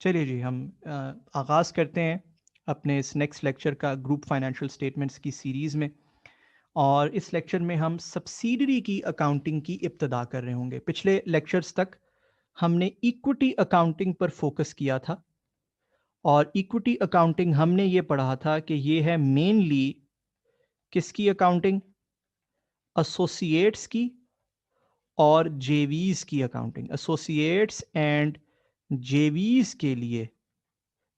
चलिए जी, हम आगाज़ करते हैं अपने इस नेक्स्ट लेक्चर का ग्रुप फाइनेंशियल स्टेटमेंट्स की सीरीज़ में। और इस लेक्चर में हम सब्सिडरी की अकाउंटिंग की इब्तिदा कर रहे होंगे। पिछले लेक्चर्स तक हमने इक्विटी अकाउंटिंग पर फोकस किया था, और इक्विटी अकाउंटिंग हमने ये पढ़ा था कि ये है मेनली किसकी अकाउंटिंग? एसोसिएट्स की और जेवीज़ की अकाउंटिंग। एसोसिएट्स एंड जेवीज़ के लिए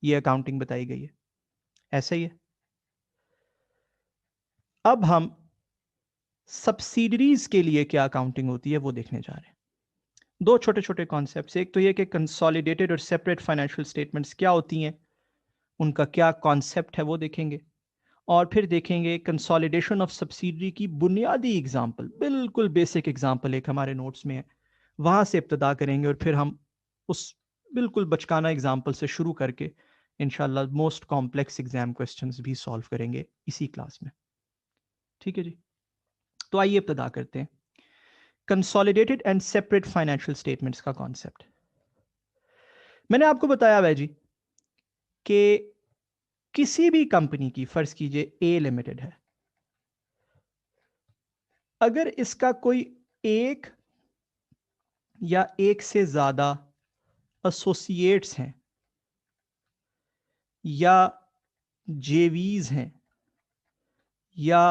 ये अकाउंटिंग बताई गई है, ऐसा ही है। अब हम सब्सिडरीज के लिए क्या अकाउंटिंग होती है वो देखने जा रहे हैं। दो छोटे छोटे कॉन्सेप्ट्स, एक तो ये कि कंसोलिडेटेड और सेपरेट फाइनेंशियल स्टेटमेंट्स क्या होती हैं, उनका क्या कॉन्सेप्ट है वो देखेंगे। और फिर देखेंगे कंसोलिडेशन ऑफ सब्सिडरी की बुनियादी एग्जांपल, बिल्कुल बेसिक एग्जांपल एक हमारे नोट्स में है, वहां से इब्तदा करेंगे और फिर हम उस बिल्कुल बचकाना एग्जांपल से शुरू करके इंशाल्लाह मोस्ट कॉम्प्लेक्स एग्जाम क्वेश्चंस भी सॉल्व करेंगे इसी क्लास में। ठीक है जी, तो आइए इब्तदा करते हैं consolidated and separate financial statements का कॉन्सेप्ट। मैंने आपको बताया है जी कि किसी भी कंपनी की, फर्ज कीजिए ए लिमिटेड है, अगर इसका कोई एक या एक से ज्यादा एसोसिएट्स हैं या जेवीज हैं या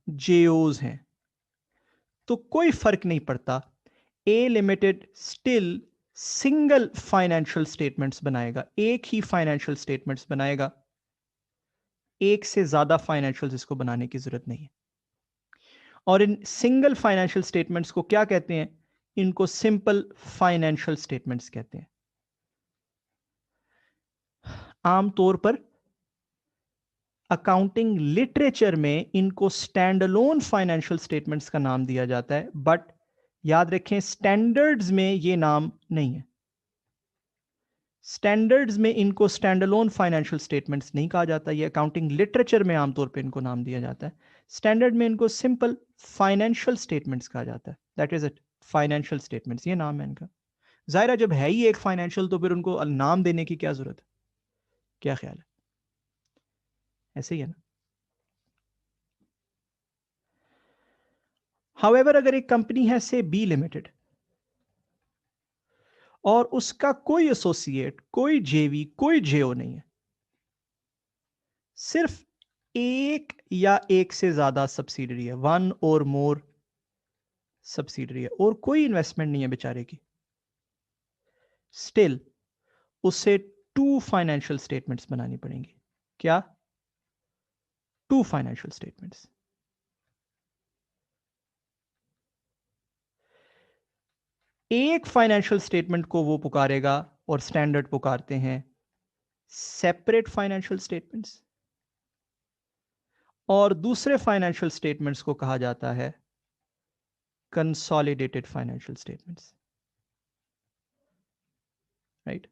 जेओज हैं, तो कोई फर्क नहीं पड़ता, A limited still single financial statements बनाएगा, एक ही फाइनेंशियल स्टेटमेंट्स बनाएगा, एक से ज्यादा फाइनेंशियल इसको बनाने की जरूरत नहीं है। और इन सिंगल फाइनेंशियल स्टेटमेंट्स को क्या कहते हैं? इनको सिंपल फाइनेंशियल स्टेटमेंट्स कहते हैं। आमतौर पर अकाउंटिंग लिटरेचर में इनको स्टैंड अलोन फाइनेंशियल स्टेटमेंट्स का नाम दिया जाता है, बट याद रखें स्टैंडर्ड्स में ये नाम नहीं है। स्टैंडर्ड्स में इनको स्टैंड अलोन फाइनेंशियल स्टेटमेंट्स नहीं कहा जाता, ये अकाउंटिंग लिटरेचर में आमतौर पर इनको नाम दिया जाता है। स्टैंडर्ड में इनको सिंपल फाइनेंशियल स्टेटमेंट्स कहा जाता है, that is it, financial statements ये नाम है इनका। जाहिर है जब है ही एक फाइनेंशियल तो फिर उनको नाम देने की क्या जरूरत है? क्या ख्याल है? ऐसे ही है ना। हाउएवर अगर एक कंपनी है से बी लिमिटेड और उसका कोई एसोसिएट, कोई जेवी, कोई जेओ नहीं है, सिर्फ एक या एक से ज्यादा सब्सिडरी है, वन और मोर सब्सिडरी है, और कोई इन्वेस्टमेंट नहीं है बेचारे की, स्टिल उसे टू फाइनेंशियल स्टेटमेंट्स बनानी पड़ेंगी। क्या? Two financial statements. एक फाइनेंशियल स्टेटमेंट को वो पुकारेगा और स्टैंडर्ड पुकारते हैं सेपरेट फाइनेंशियल स्टेटमेंट्स, और दूसरे फाइनेंशियल स्टेटमेंट्स को कहा जाता है कंसोलिडेटेड फाइनेंशियल स्टेटमेंट्स, राइट।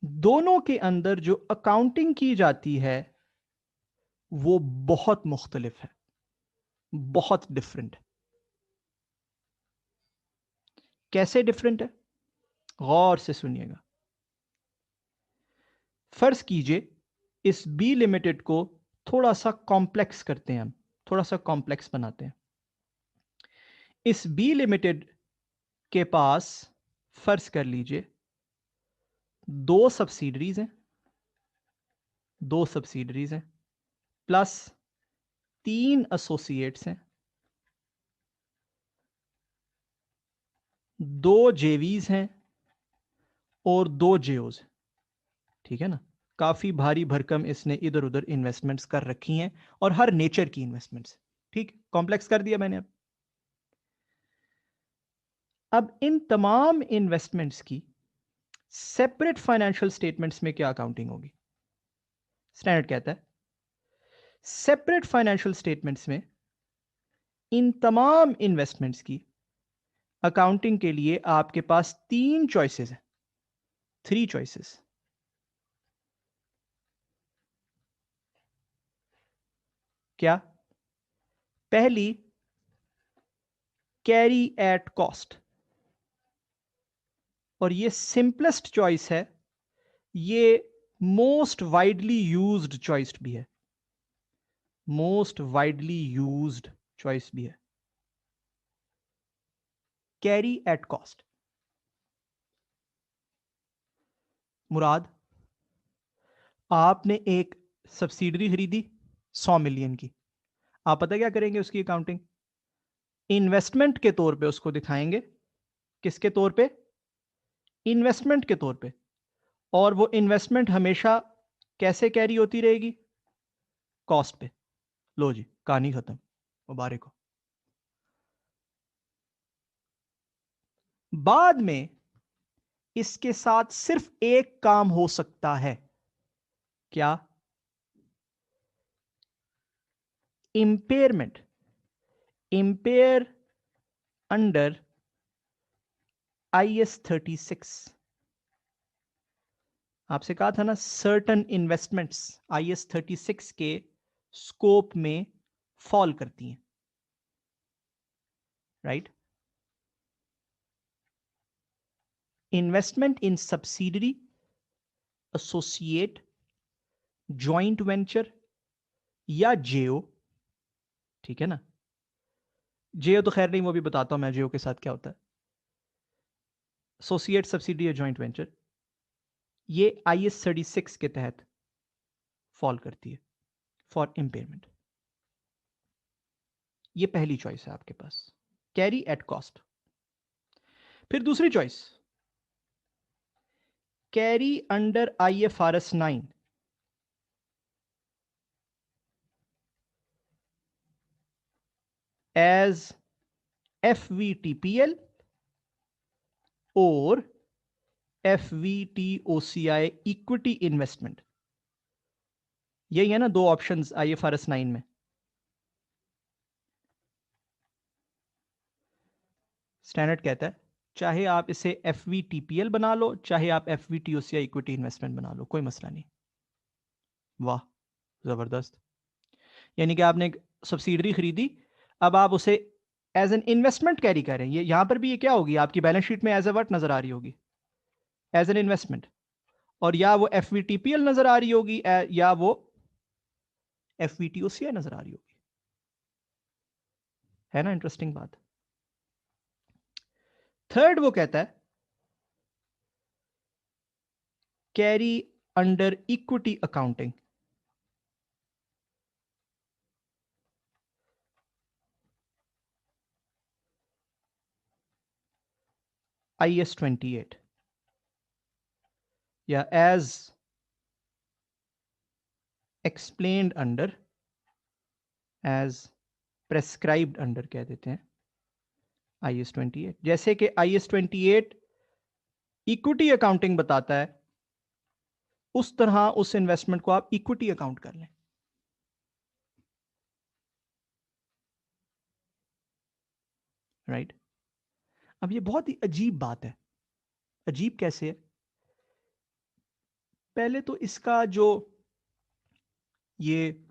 दोनों के अंदर जो अकाउंटिंग की जाती है वो बहुत मुख्तलिफ है, बहुत डिफरेंट है। कैसे डिफरेंट है? गौर से सुनिएगा। फर्ज कीजिए इस बी लिमिटेड को थोड़ा सा कॉम्प्लेक्स करते हैं हम, थोड़ा सा कॉम्प्लेक्स बनाते हैं। इस बी लिमिटेड के पास फर्ज कर लीजिए दो सब्सिडरीज हैं, दो सब्सिडरीज हैं प्लस तीन एसोसिएट्स हैं, दो जेवीज हैं और दो जेओज हैं। ठीक है ना। काफी भारी भरकम इसने इधर उधर इन्वेस्टमेंट्स कर रखी हैं, और हर नेचर की इन्वेस्टमेंट्स। ठीक, कॉम्प्लेक्स कर दिया मैंने। अब इन तमाम इन्वेस्टमेंट्स की सेपरेट फाइनेंशियल स्टेटमेंट्स में क्या अकाउंटिंग होगी? स्टैंडर्ड कहता है सेपरेट फाइनेंशियल स्टेटमेंट्स में इन तमाम इन्वेस्टमेंट्स की अकाउंटिंग के लिए आपके पास तीन चॉइसेस हैं, थ्री चॉइसेस। क्या? पहली कैरी एट कॉस्ट, और ये सिंपलेस्ट चॉइस है, ये मोस्ट वाइडली यूज्ड चॉइस भी है, मोस्ट वाइडली यूज्ड चॉइस भी है, कैरी एट कॉस्ट। मुराद, आपने एक सब्सिडरी खरीदी 100 मिलियन की, आप पता क्या करेंगे उसकी अकाउंटिंग? इन्वेस्टमेंट के तौर पे उसको दिखाएंगे। किसके तौर पे? इन्वेस्टमेंट के तौर पे। और वो इन्वेस्टमेंट हमेशा कैसे कैरी होती रहेगी? कॉस्ट पे। लो जी, कहानी खत्म, मुबारक हो। बाद में इसके साथ सिर्फ एक काम हो सकता है, क्या? इंपेयरमेंट। Impair under IS 36। आपसे कहा था ना, सर्टन इन्वेस्टमेंट्स IS 36 के स्कोप में फॉल करती हैं, राइट? इन्वेस्टमेंट इन सब्सिडरी, एसोसिएट, जॉइंट वेंचर या जेओ, ठीक है ना? जेओ तो खैर नहीं, वो भी बताता हूं मैं जेओ के साथ क्या होता है। एसोसिएट, सब्सिडरी या जॉइंट वेंचर, ये IS 36 के तहत फॉल करती है फॉर इम्पेयरमेंट। ये पहली चॉइस है आपके पास, कैरी एट कॉस्ट। फिर दूसरी choice, carry under IFRS 9, as FVTPL और FVTOCI इक्विटी इन्वेस्टमेंट। यही है ना दो ऑप्शंस IFRS 9 में। स्टैंडर्ड कहता है चाहे आप इसे FVTPL बना लो, चाहे आप FVTOCI इक्विटी इन्वेस्टमेंट बना लो, कोई मसला नहीं। वाह, जबरदस्त। यानी कि आपने एक सब्सिडरी खरीदी, अब आप उसे एज एन इन्वेस्टमेंट कैरी करें। ये यहां पर भी ये क्या होगी, आपकी बैलेंस शीट में एज ए व्हाट नजर आ रही होगी? As an investment. और या वो FVTPL नजर आ रही होगी, या वो FVTOCI नजर आ रही होगी। है ना इंटरेस्टिंग बात? थर्ड वो कहता है carry under equity accounting, IS 28, या as explained under, as prescribed under कह देते हैं IS 28। जैसे कि IS 28 इक्विटी अकाउंटिंग बताता है, उस तरह उस इन्वेस्टमेंट को आप इक्विटी अकाउंट कर लें। राइट? अब ये बहुत ही अजीब बात है। अजीब कैसे है? पहले तो इसका जो ये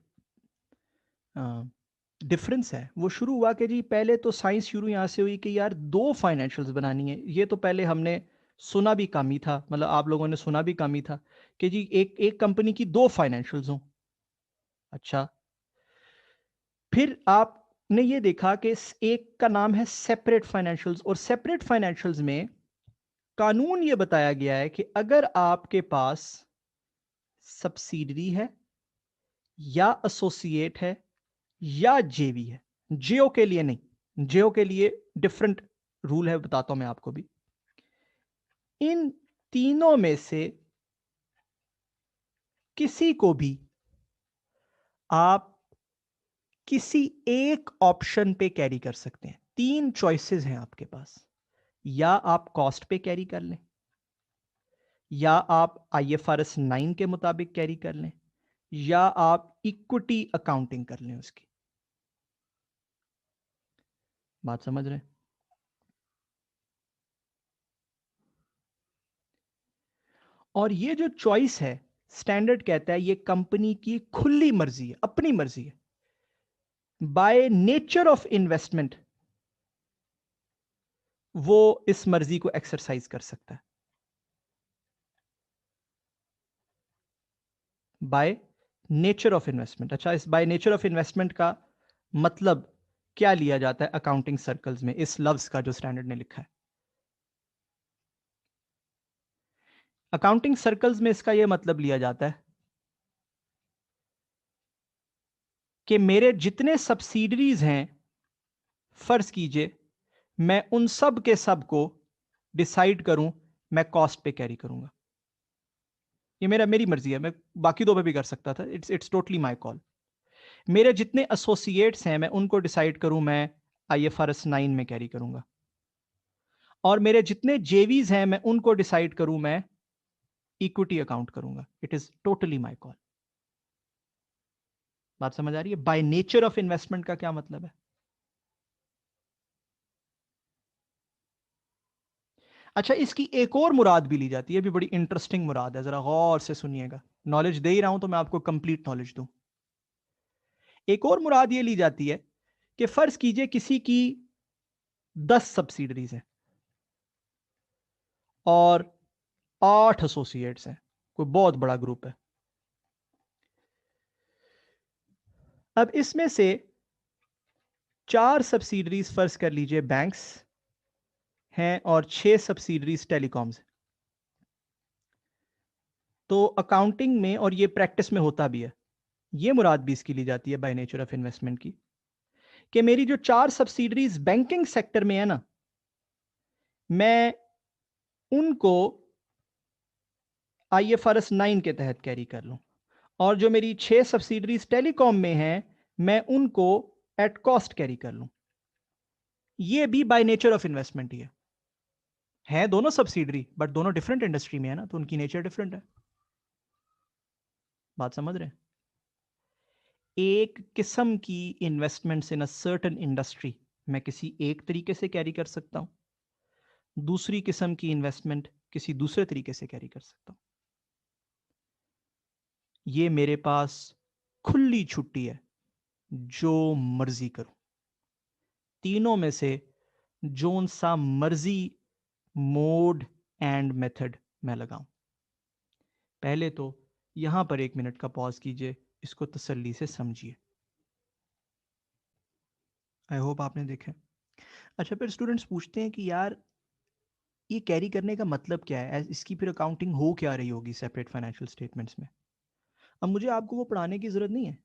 डिफरेंस है वो शुरू हुआ कि जी पहले तो साइंस शुरू यहां से हुई कि यार दो फाइनेंशियल्स बनानी है। ये तो पहले हमने सुना भी कम ही था, मतलब आप लोगों ने सुना भी कम ही था कि जी एक एक कंपनी की दो फाइनेंशियल्स हों। अच्छा, फिर आपने ये देखा कि एक का नाम है सेपरेट फाइनेंशियल्स, और सेपरेट फाइनेंशियल्स में कानून ये बताया गया है कि अगर आपके पास सब्सिडरी है या एसोसिएट है या जेवी है, जियो के लिए नहीं, जियो के लिए डिफरेंट रूल है, बताता हूं मैं आपको भी। इन तीनों में से किसी को भी आप किसी एक ऑप्शन पे कैरी कर सकते हैं। तीन चॉइसेस हैं आपके पास, या आप कॉस्ट पे कैरी कर लें, या आप IFRS 9 के मुताबिक कैरी कर लें, या आप इक्विटी अकाउंटिंग कर लें उसकी। बात समझ रहे हैं? और ये जो चॉइस है, स्टैंडर्ड कहता है ये कंपनी की खुली मर्जी है, अपनी मर्जी है। बाय नेचर ऑफ इन्वेस्टमेंट वो इस मर्जी को एक्सरसाइज कर सकता है। By nature of investment. अच्छा, इस बाय नेचर ऑफ इन्वेस्टमेंट का मतलब क्या लिया जाता है अकाउंटिंग सर्कल्स में, इस लफ्ज का जो स्टैंडर्ड ने लिखा है? अकाउंटिंग सर्कल्स में इसका यह मतलब लिया जाता है कि मेरे जितने सब्सिडरीज हैं, फर्ज कीजिए मैं उन सब के सब को डिसाइड करूं, मैं कॉस्ट पे कैरी करूंगा। ये मेरी मर्जी है, मैं बाकी दो पे भी कर सकता था, इट्स टोटली माय कॉल। मेरे जितने एसोसिएट्स हैं मैं उनको डिसाइड करूं, मैं IFRS 9 में कैरी करूंगा। और मेरे जितने जेवीज हैं मैं उनको डिसाइड करूं, मैं इक्विटी अकाउंट करूंगा। It is totally my call. बात समझ आ रही है? बाय नेचर ऑफ इन्वेस्टमेंट का क्या मतलब है? अच्छा, इसकी एक और मुराद भी ली जाती है, भी बड़ी इंटरेस्टिंग मुराद है, जरा गौर से सुनिएगा। नॉलेज दे ही रहा हूं तो मैं आपको कंप्लीट नॉलेज दूं। एक और मुराद ये ली जाती है कि फर्ज कीजिए किसी की 10 सब्सिडरीज हैं और 8 एसोसिएट्स हैं, कोई बहुत बड़ा ग्रुप है। अब इसमें से 4 सब्सिडरीज फर्ज कर लीजिए बैंक्स हैं और 6 सब्सिडरीज टेलीकॉम्स। तो अकाउंटिंग में, और ये प्रैक्टिस में होता भी है, ये मुराद भी इसकी ली जाती है बाय नेचर ऑफ इन्वेस्टमेंट की, कि मेरी जो 4 सब्सिडरीज बैंकिंग सेक्टर में है ना, मैं उनको IFRS 9 के तहत कैरी कर लूं। और जो मेरी 6 सब्सिडरीज टेलीकॉम में हैं, मैं उनको एट कॉस्ट कैरी कर लूं। ये भी बाय नेचर ऑफ इन्वेस्टमेंट ही है दोनों सब्सिडरी, बट दोनों डिफरेंट इंडस्ट्री में है ना, तो उनकी नेचर डिफरेंट है। बात समझ रहे हैं? एक किस्म की investments in a certain industry मैं किसी एक तरीके से कैरी कर सकता हूं, दूसरी किस्म की इन्वेस्टमेंट किसी दूसरे तरीके से कैरी कर सकता हूं। ये मेरे पास खुली छुट्टी है, जो मर्जी करूं, तीनों में से जोन सा मर्जी मोड एंड मेथड मैं लगाऊं। पहले तो यहां पर 1 मिनट का पॉज कीजिए, इसको तसल्ली से समझिए। आई होप आपने देखे। अच्छा, फिर स्टूडेंट्स पूछते हैं कि यार ये कैरी करने का मतलब क्या है, इसकी फिर अकाउंटिंग हो क्या रही होगी सेपरेट फाइनेंशियल स्टेटमेंट्स में? अब मुझे आपको वो पढ़ाने की जरूरत नहीं है।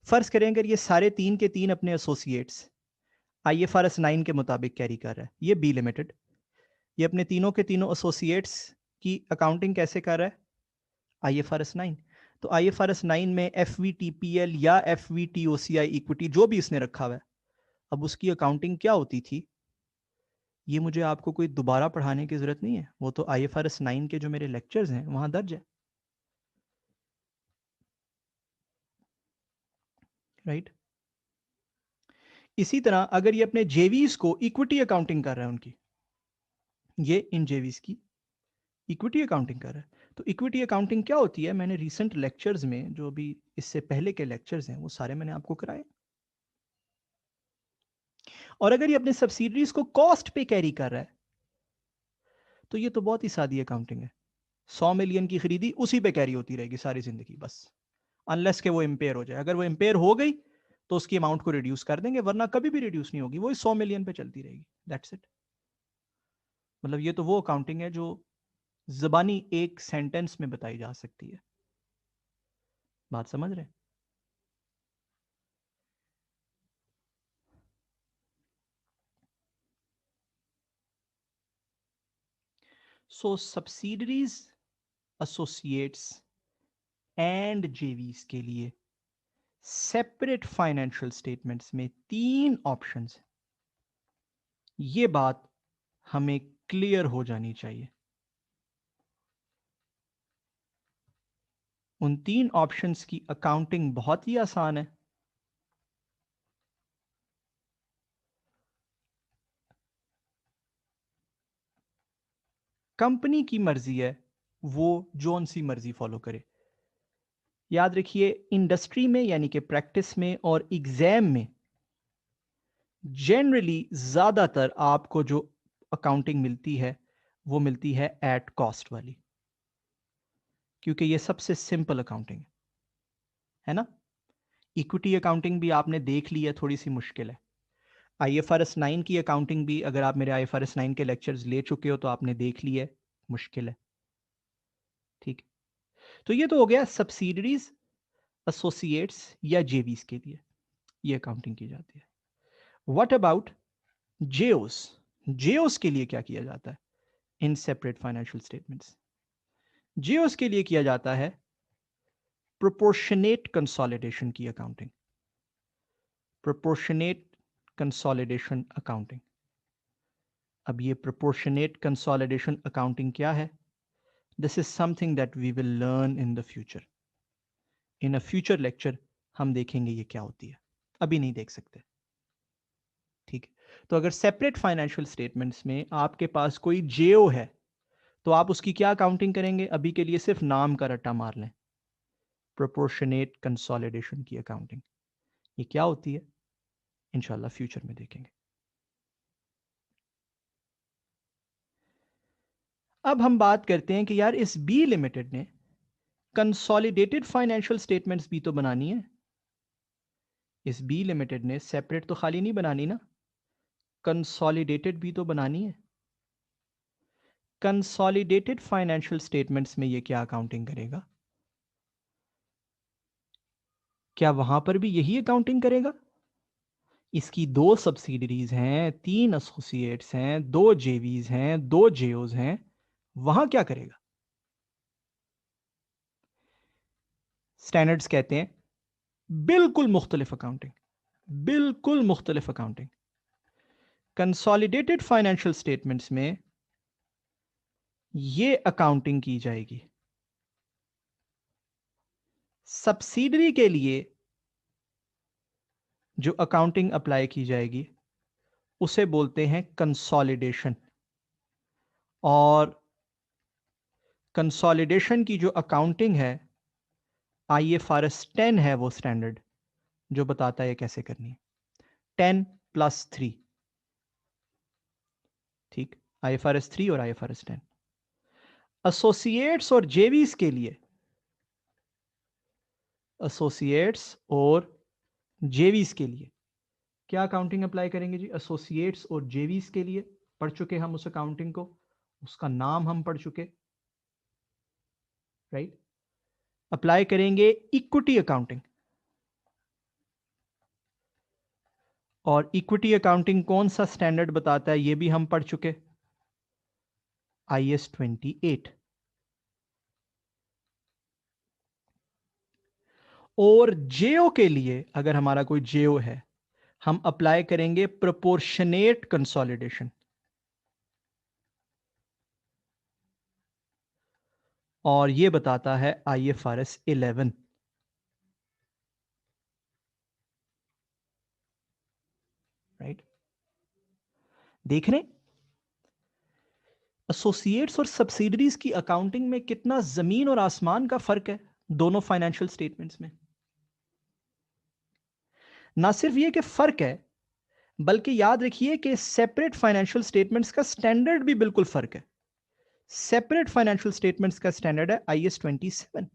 फर्ज करें अगर ये सारे 3 के 3 अपने एसोसिएट्स IFRS 9 के मुताबिक कैरी कर रहा है, ये बी लिमिटेड, ये अपने तीनों के तीनों एसोसिएट्स की अकाउंटिंग कैसे कर रहा है? IFRS 9। तो IFRS 9 में FVTPL या FVTOCI इक्विटी जो भी इसने रखा हुआ है, अब उसकी अकाउंटिंग क्या होती थी, ये मुझे आपको कोई दोबारा पढ़ाने की जरूरत नहीं है, वो तो IFRS 9 के जो मेरे लेक्चर्स हैं वहां दर्ज है। राइट? इसी तरह अगर ये अपने जेवीज को इक्विटी अकाउंटिंग कर रहा है, उनकी ये इन जेवीज की इक्विटी अकाउंटिंग कर रहा है, तो इक्विटी अकाउंटिंग क्या होती है, मैंने रिसेंट लेक्चर्स में, जो भी इससे पहले के लेक्चर्स हैं, वो सारे मैंने आपको कराए। और अगर ये अपने सब्सिडरीज को कॉस्ट पे कैरी कर रहा है, तो ये तो बहुत ही सादी अकाउंटिंग है। 100 मिलियन की खरीदी उसी पे कैरी होती रहेगी सारी जिंदगी, बस अनलेस के वो इम्पेयर हो जाए। अगर वो इम्पेयर हो गई तो उसकी अमाउंट को रिड्यूस कर देंगे, वरना कभी भी रिड्यूस नहीं होगी, वही 100 मिलियन पे चलती रहेगी। That's it. मतलब ये तो वो अकाउंटिंग है जो जबानी एक सेंटेंस में बताई जा सकती है। बात समझ रहे हैं? सो सब्सिडरीज, एसोसिएट्स एंड जेवीज के लिए सेपरेट फाइनेंशियल स्टेटमेंट्स में 3 ऑप्शंस। ये बात हमें क्लियर हो जानी चाहिए। उन 3 ऑप्शंस की अकाउंटिंग बहुत ही आसान है। कंपनी की मर्जी है वो जोन सी मर्जी फॉलो करे। याद रखिए, इंडस्ट्री में यानी कि प्रैक्टिस में और एग्जाम में जनरली ज्यादातर आपको जो अकाउंटिंग मिलती है वो मिलती है एट कॉस्ट वाली, क्योंकि ये सबसे सिंपल अकाउंटिंग है ना। इक्विटी अकाउंटिंग भी आपने देख ली है, थोड़ी सी मुश्किल है। IFRS 9 की अकाउंटिंग भी अगर आप मेरे IFRS 9 के लेक्चर्स ले चुके हो तो आपने देख ली है, मुश्किल है। ठीक है, तो ये तो हो गया सब्सिडरीज, एसोसिएट्स या जेवीज के लिए ये अकाउंटिंग की जाती है। What about जेओस? जेओस के लिए क्या किया जाता है इन सेपरेट फाइनेंशियल स्टेटमेंट्स? जेओस के लिए किया जाता है प्रोपोर्शनेट कंसोलिडेशन की अकाउंटिंग। Proportionate consolidation accounting. अब ये प्रोपोर्शनेट कंसोलिडेशन अकाउंटिंग क्या है? This is something that we will learn in the future. In a future lecture हम देखेंगे ये क्या होती है, अभी नहीं देख सकते। ठीक है, तो अगर सेपरेट फाइनेंशियल स्टेटमेंट्स में आपके पास कोई जेओ है तो आप उसकी क्या अकाउंटिंग करेंगे? अभी के लिए सिर्फ नाम का रट्टा मार लें, प्रोपोर्शनेट कंसोलिडेशन की अकाउंटिंग। ये क्या होती है इंशाल्लाह फ्यूचर में देखेंगे। अब हम बात करते हैं कि यार इस बी लिमिटेड ने कंसोलिडेटेड फाइनेंशियल स्टेटमेंट्स भी तो बनानी है। इस बी लिमिटेड ने सेपरेट तो खाली नहीं बनानी ना, कंसोलिडेटेड भी तो बनानी है। कंसोलिडेटेड फाइनेंशियल स्टेटमेंट्स में ये क्या अकाउंटिंग करेगा? क्या वहां पर भी यही अकाउंटिंग करेगा? इसकी 2 सब्सिडरीज हैं, 3 एसोसिएट्स हैं, 2 जेवीज हैं, 2 जेओज हैं, वहां क्या करेगा? स्टैंडर्ड्स कहते हैं बिल्कुल मुख्तलिफ अकाउंटिंग, बिल्कुल मुख्तलिफ अकाउंटिंग। कंसोलिडेटेड फाइनेंशियल स्टेटमेंट्स में ये अकाउंटिंग की जाएगी। सब्सिडरी के लिए जो अकाउंटिंग अप्लाई की जाएगी उसे बोलते हैं कंसोलिडेशन। और कंसोलिडेशन की जो अकाउंटिंग है, IFRS 10 है वो स्टैंडर्ड जो बताता है कैसे करनी है। 10+3, ठीक, IFRS 3 और IFRS 10। एसोसिएट्स और जेवीज के लिए, एसोसिएट्स और जेवीज के लिए क्या अकाउंटिंग अप्लाई करेंगे जी? एसोसिएट्स और जेवीज के लिए पढ़ चुके हम उस अकाउंटिंग को, उसका नाम हम पढ़ चुके, राइट। अप्लाई करेंगे इक्विटी अकाउंटिंग। और इक्विटी अकाउंटिंग कौन सा स्टैंडर्ड बताता है ये भी हम पढ़ चुके, IS 28। और जेओ के लिए, अगर हमारा कोई जेओ है, हम अप्लाई करेंगे प्रोपोर्शनेट कंसोलिडेशन। और ये बताता है IFRS 11, राइट। देख रहे, एसोसिएट्स और सब्सिडरीज की अकाउंटिंग में कितना जमीन और आसमान का फर्क है दोनों फाइनेंशियल स्टेटमेंट्स में। ना सिर्फ ये कि फर्क है, बल्कि याद रखिए कि सेपरेट फाइनेंशियल स्टेटमेंट्स का स्टैंडर्ड भी बिल्कुल फर्क है। सेपरेट फाइनेंशियल स्टेटमेंट्स का स्टैंडर्ड है IS 27।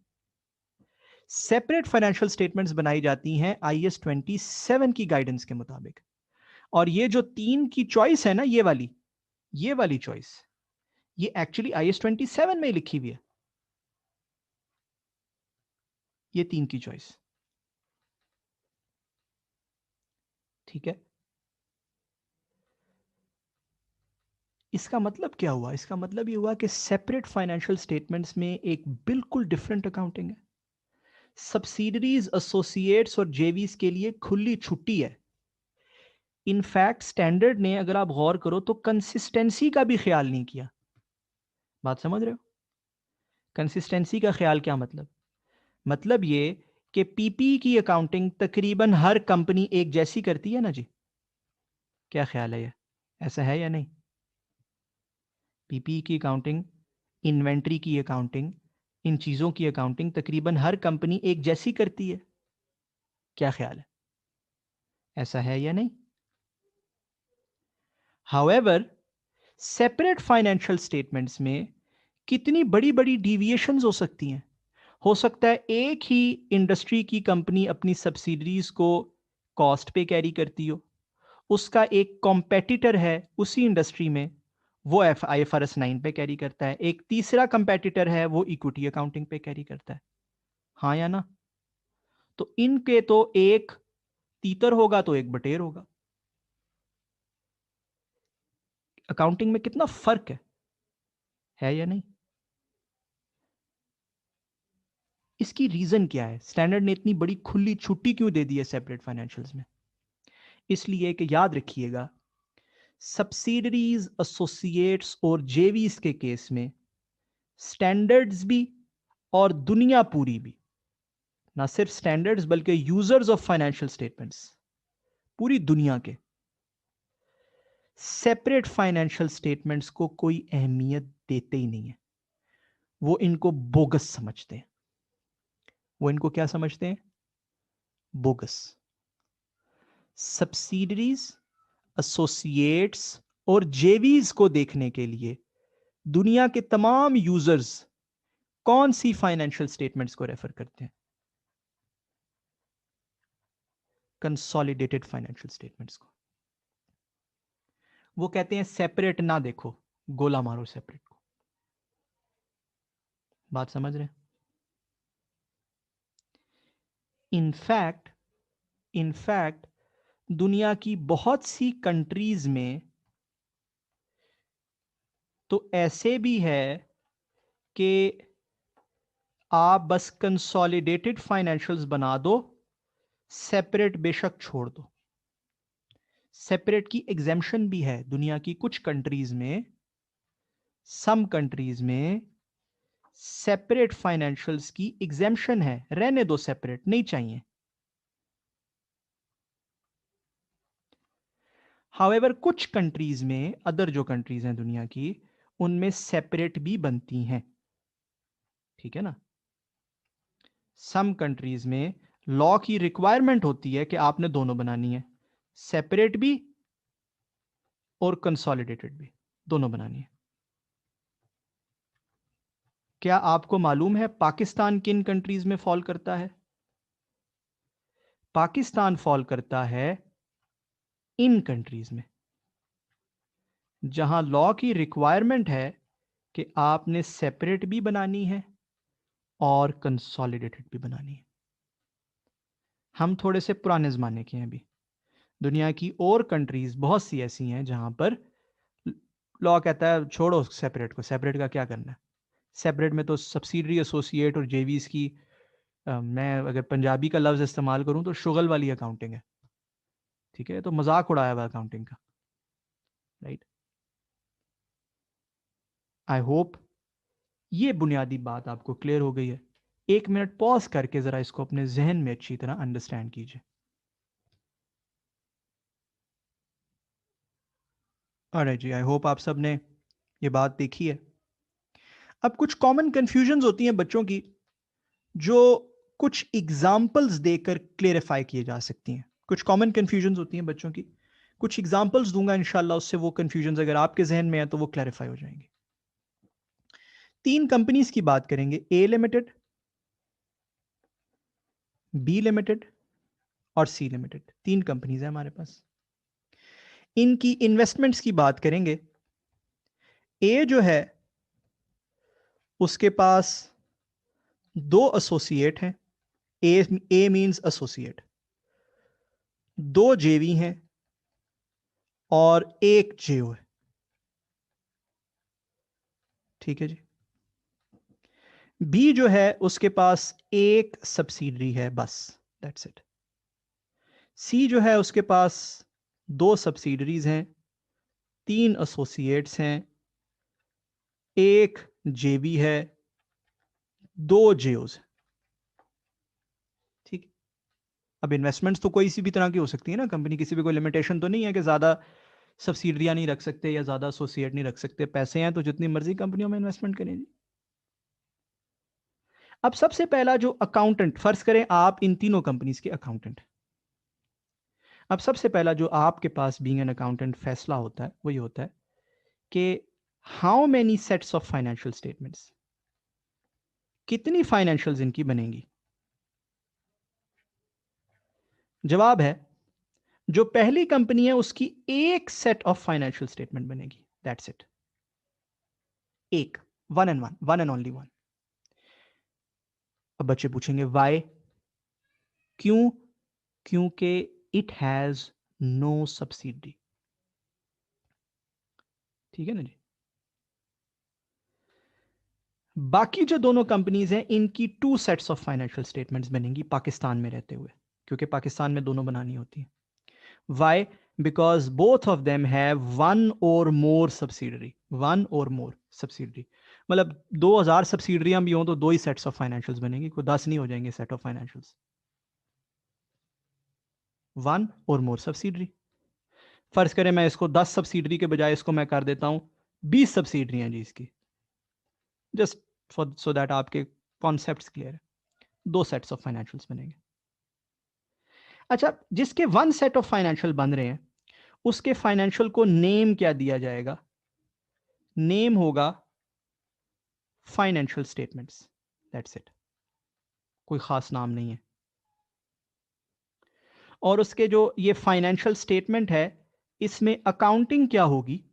सेपरेट फाइनेंशियल स्टेटमेंट्स बनाई जाती हैं IS 27 की गाइडेंस के मुताबिक। और ये जो 3 की चॉइस है ना, ये वाली चॉइस, ये एक्चुअली IS 27 में ही लिखी हुई है। ये 3 की चॉइस, ठीक है। इसका मतलब क्या हुआ? इसका मतलब ये हुआ कि सेपरेट फाइनेंशियल स्टेटमेंट्स में एक बिल्कुल डिफरेंट अकाउंटिंग है। सब्सिडरीज, एसोसिएट्स और जेवीज के लिए खुली छुट्टी है। इनफैक्ट स्टैंडर्ड ने, अगर आप गौर करो तो, कंसिस्टेंसी का भी ख्याल नहीं किया। बात समझ रहे हो? कंसिस्टेंसी का ख्याल क्या मतलब? मतलब ये कि पीपी की अकाउंटिंग तकरीबन हर कंपनी एक जैसी करती है ना जी। क्या ख्याल है ये, ऐसा है या नहीं? पीपी की अकाउंटिंग, इन्वेंट्री की अकाउंटिंग, इन चीज़ों की अकाउंटिंग तकरीबन हर कंपनी एक जैसी करती है। क्या ख्याल है, ऐसा है या नहीं? हाउएवर सेपरेट फाइनेंशियल स्टेटमेंट्स में कितनी बड़ी बड़ी डिविएशंस हो सकती हैं। हो सकता है एक ही इंडस्ट्री की कंपनी अपनी सब्सिडरीज को कॉस्ट पे कैरी करती हो, उसका एक कॉम्पेटिटर है उसी इंडस्ट्री में, वो IFRS 9 पे कैरी करता है, एक तीसरा कंपेटिटर है वो इक्विटी अकाउंटिंग पे कैरी करता है। हाँ या ना? तो इनके तो एक तीतर होगा तो एक बटेर होगा। अकाउंटिंग में कितना फर्क है या नहीं? इसकी रीजन क्या है? स्टैंडर्ड ने इतनी बड़ी खुली छुट्टी क्यों दे दी है सेपरेट फाइनेंशियल्स में? इसलिए कि याद रखिएगा, सब्सिडरीज, एसोसिएट्स और जेवीज के केस में स्टैंडर्ड्स भी और दुनिया पूरी भी, ना सिर्फ स्टैंडर्ड्स बल्कि यूजर्स ऑफ फाइनेंशियल स्टेटमेंट्स, पूरी दुनिया के सेपरेट फाइनेंशियल स्टेटमेंट्स को कोई अहमियत देते ही नहीं है। वो इनको बोगस समझते हैं। वो इनको क्या समझते हैं? बोगस। सब्सिडरीज, एसोसिएट्स और जेवीज को देखने के लिए दुनिया के तमाम यूजर्स कौन सी फाइनेंशियल स्टेटमेंट्स को रेफर करते हैं? कंसोलिडेटेड फाइनेंशियल स्टेटमेंट्स को। वो कहते हैं सेपरेट ना देखो, गोला मारो सेपरेट को। बात समझ रहे हैं? इनफैक्ट दुनिया की बहुत सी कंट्रीज में तो ऐसे भी है कि आप बस कंसोलिडेटेड फाइनेंशियल्स बना दो, सेपरेट बेशक छोड़ दो। सेपरेट की एग्जेम्पशन भी है दुनिया की कुछ कंट्रीज में। सम कंट्रीज में सेपरेट फाइनेंशियल्स की एग्जेम्पशन है, रहने दो, सेपरेट नहीं चाहिए। हाउएवर कुछ कंट्रीज में, अदर जो कंट्रीज हैं दुनिया की, उनमें सेपरेट भी बनती हैं। ठीक है ना? सम कंट्रीज में लॉ की रिक्वायरमेंट होती है कि आपने दोनों बनानी है, सेपरेट भी और कंसोलिडेटेड भी, दोनों बनानी है। क्या आपको मालूम है पाकिस्तान किन कंट्रीज में फॉल करता है? पाकिस्तान फॉल करता है इन कंट्रीज में जहां लॉ की रिक्वायरमेंट है कि आपने सेपरेट भी बनानी है और कंसोलिडेटेड भी बनानी है। हम थोड़े से पुराने जमाने के हैं अभी। दुनिया की और कंट्रीज बहुत सी ऐसी हैं जहां पर लॉ कहता है छोड़ो सेपरेट को, सेपरेट का क्या करना है। सेपरेट में तो सब्सिडरी, एसोसिएट और जेवीज की मैं अगर पंजाबी का लफ्ज इस्तेमाल करूं तो शुगल वाली अकाउंटिंग है। ठीक है? तो मजाक उड़ाया हुआ अकाउंटिंग का। राइट? आई होप ये बुनियादी बात आपको क्लियर हो गई है। एक मिनट पॉज करके जरा इसको अपने जहन में अच्छी तरह अंडरस्टैंड कीजिए। अरे जी, आई होप आप सब ने ये बात देखी है। अब कुछ कॉमन कंफ्यूजन्स होती हैं बच्चों की, जो कुछ एग्जाम्पल्स देकर क्लेरिफाई किए जा सकती हैं। कुछ कॉमन कंफ्यूजन्स होती हैं बच्चों की, कुछ एग्जाम्पल्स दूंगा इंशाल्लाह, उससे वो कंफ्यूजन्स अगर आपके जहन में है तो वो क्लैरिफाई हो जाएंगे। 3 कंपनीज की बात करेंगे, ए लिमिटेड, बी लिमिटेड और सी लिमिटेड। 3 कंपनीज है हमारे पास। इनकी इन्वेस्टमेंट्स की बात करेंगे। ए जो है उसके पास 2 एसोसिएट हैं। ए मींस एसोसिएट। 2 जेवी हैं और 1 जेओ है। ठीक है जी। बी जो है उसके पास 1 सब्सिडरी है बस, दैट्स इट। सी जो है उसके पास 2 सब्सिडरीज हैं, 3 एसोसिएट्स हैं, 1 जेवी है, 2 जेओज। ठीक। अब इन्वेस्टमेंट्स तो कोई सी भी तरह की हो सकती है ना, कंपनी किसी भी कोई लिमिटेशन तो नहीं है कि ज्यादा सब्सिडरियां नहीं रख सकते या ज्यादा एसोसिएट नहीं रख सकते। पैसे हैं तो जितनी मर्जी कंपनियों में इन्वेस्टमेंट करें जी। अब सबसे पहला जो अकाउंटेंट, फर्ज करें आप इन तीनों कंपनीज के अकाउंटेंट। अब सबसे पहला जो आपके पास बीइंग एन अकाउंटेंट फैसला होता है वो ये होता है कि how many sets of financial statements, कितनी फाइनेंशियल्स इनकी बनेंगी। जवाब है जो पहली कंपनी है उसकी एक सेट ऑफ फाइनेंशियल स्टेटमेंट बनेगी, दैट्स इट। एक, वन एंड ओनली वन। अब बच्चे पूछेंगे वाई, क्यों? क्योंकि इट हैज नो सब्सिडी। ठीक है ना जी। बाकी जो दोनों कंपनीज हैं इनकी two sets of financial statements बनेंगी पाकिस्तान में रहते हुए, क्योंकि पाकिस्तान में दोनों बनानी होती है। Why? Because both of them have one और मोर सब्सिडरी, वन और मोर सब्सिडरी। मतलब 2000 सब्सिडरियां भी हों तो दो ही सेट्स ऑफ फाइनेंशियल्स बनेंगी, कोई 10 नहीं हो जाएंगे सेट ऑफ फाइनेंशियल्स। वन और मोर सब्सिडरी। फर्ज करें मैं इसको 10 सब्सिडरी के बजाय इसको मैं कर देता हूं 20 सब्सिडरी हैं जी इसकी, जस्ट फॉर सो दैट आपके कॉन्सेप्ट्स क्लियर है। दो सेट्स ऑफ फाइनेंशियल्स बनेंगे। अच्छा, जिसके वन सेट ऑफ फाइनेंशियल बन रहे हैं उसके फाइनेंशियल को नेम क्या दिया जाएगा? नेम होगा फाइनेंशियल स्टेटमेंट्स, दैट्स इट। कोई खास नाम नहीं है। और उसके जो ये फाइनेंशियल स्टेटमेंट है इसमें अकाउंटिंग क्या होगी?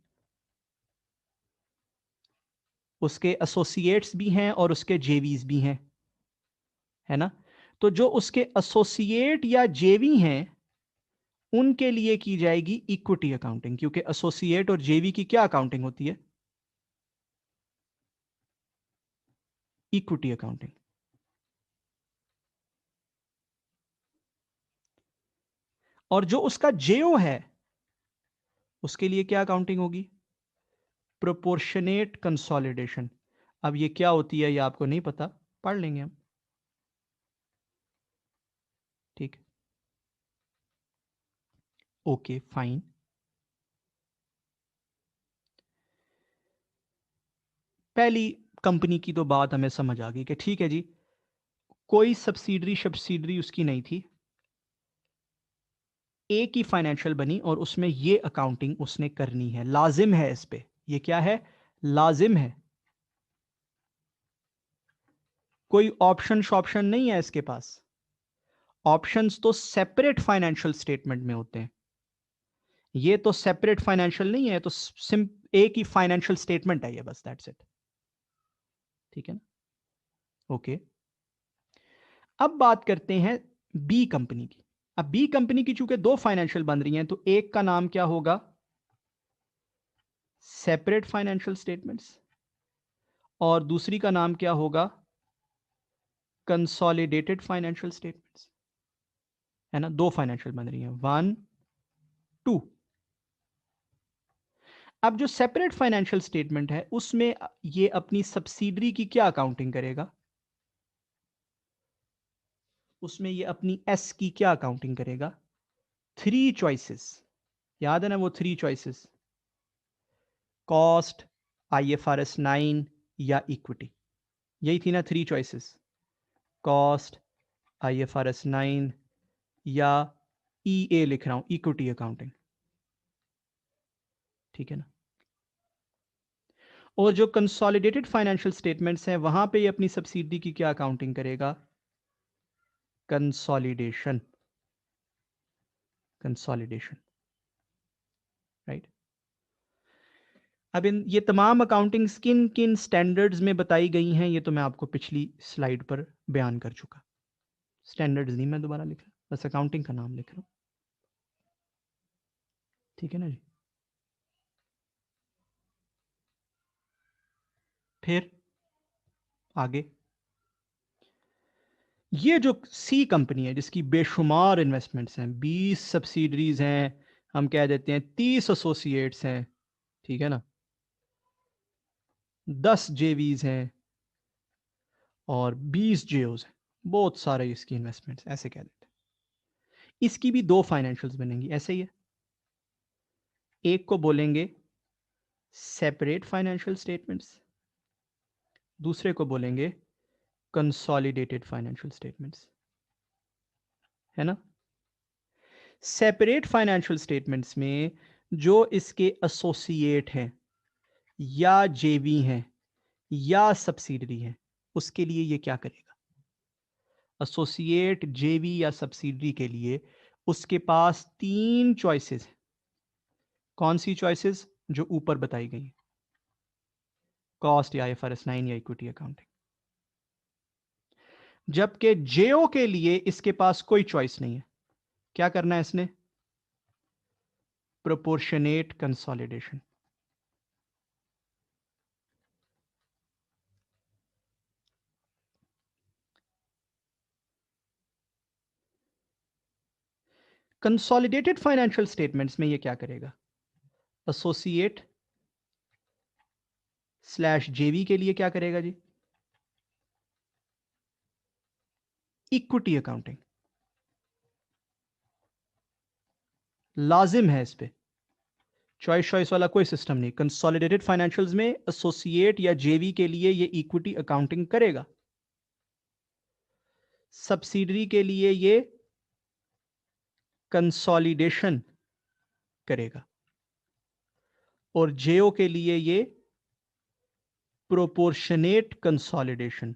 उसके एसोसिएट्स भी हैं और उसके जेवीज भी हैं, है ना। तो जो उसके एसोसिएट या जेवी हैं उनके लिए की जाएगी इक्विटी अकाउंटिंग, क्योंकि एसोसिएट और जेवी की क्या अकाउंटिंग होती है? Equity accounting. और जो उसका जेओ है उसके लिए क्या अकाउंटिंग होगी? Proportionate consolidation. अब ये क्या होती है ये आपको नहीं पता, पढ़ लेंगे हम। ठीक, ओके फाइन। पहली कंपनी की तो बात हमें समझ आ गई कि ठीक है जी, कोई सब्सिडरी सब्सिडरी उसकी नहीं थी, एक ही फाइनेंशियल बनी और उसमें ये अकाउंटिंग उसने करनी है, लाजिम है इस पे। ये क्या है? लाजिम है। कोई ऑप्शन शॉप्शन नहीं है इसके पास। ऑप्शंस तो सेपरेट फाइनेंशियल स्टेटमेंट में होते हैं, ये तो सेपरेट फाइनेंशियल नहीं है, तो सिम एक ही फाइनेंशियल स्टेटमेंट है ये, बस दैट्स इट। ठीक है ना, ओके। अब बात करते हैं बी कंपनी की। अब बी कंपनी की चूंकि दो फाइनेंशियल बन रही हैं तो एक का नाम क्या होगा? Separate financial statements. और दूसरी का नाम क्या होगा? Consolidated financial statements. है ना, दो फाइनेंशियल बन रही हैं, वन टू। अब जो सेपरेट फाइनेंशियल स्टेटमेंट है उसमें ये अपनी सब्सिडरी की क्या अकाउंटिंग करेगा? उसमें ये अपनी एस की क्या अकाउंटिंग करेगा? थ्री चॉइसेस, याद है ना वो थ्री चॉइसेस? कॉस्ट, IFRS 9 या इक्विटी। यही थी ना थ्री चॉइसेस? कॉस्ट, IFRS 9 या EA लिख रहा हूं, इक्विटी अकाउंटिंग। ठीक है ना। और जो कंसोलिडेटेड फाइनेंशियल स्टेटमेंट्स हैं वहां पे ये अपनी सब्सिडी की क्या अकाउंटिंग करेगा? Consolidation, consolidation, right. अब इन ये तमाम अकाउंटिंग किन किन स्टैंडर्ड्स में बताई गई हैं ये तो मैं आपको पिछली स्लाइड पर बयान कर चुका। स्टैंडर्ड्स नहीं मैं दोबारा लिख रहा, बस अकाउंटिंग का नाम लिख रहा हूं। ठीक है ना जी। फिर आगे ये जो सी कंपनी है जिसकी बेशुमार इन्वेस्टमेंट्स हैं, 20 सब्सिडरीज हैं, हम कह देते हैं 30 एसोसिएट्स हैं, ठीक है ना, 10 जेवीज हैं और 20 जेओज हैं, बहुत सारे इसकी इन्वेस्टमेंट्स, ऐसे कह देते हैं। इसकी भी दो फाइनेंशियल्स बनेंगी, ऐसे ही है। एक को बोलेंगे सेपरेट फाइनेंशियल स्टेटमेंट्स, दूसरे को बोलेंगे कंसोलिडेटेड फाइनेंशियल स्टेटमेंट्स, है ना। सेपरेट फाइनेंशियल स्टेटमेंट्स में जो इसके एसोसिएट हैं या जेवी हैं या सब्सिडरी हैं, उसके लिए ये क्या करेगा? एसोसिएट, जेवी या सब्सिडरी के लिए उसके पास 3 चॉइसेस हैं। कौन सी चॉइसेस? जो ऊपर बताई गई, कॉस्ट या IFRS 9 या इक्विटी अकाउंटिंग। जबकि जेओ के लिए इसके पास कोई चॉइस नहीं है। क्या करना है इसने? Proportionate consolidation. Consolidated financial statements में ये क्या करेगा? एसोसिएट / जेवी के लिए क्या करेगा जी? इक्विटी अकाउंटिंग लाजिम है इस पे, चॉइस वाला कोई सिस्टम नहीं। कंसोलिडेटेड फाइनेंशियल्स में एसोसिएट या जेवी के लिए ये इक्विटी अकाउंटिंग करेगा, सब्सिडरी के लिए ये कंसोलिडेशन करेगा, और जेओ के लिए ये प्रोपोर्शनेट कंसोलिडेशन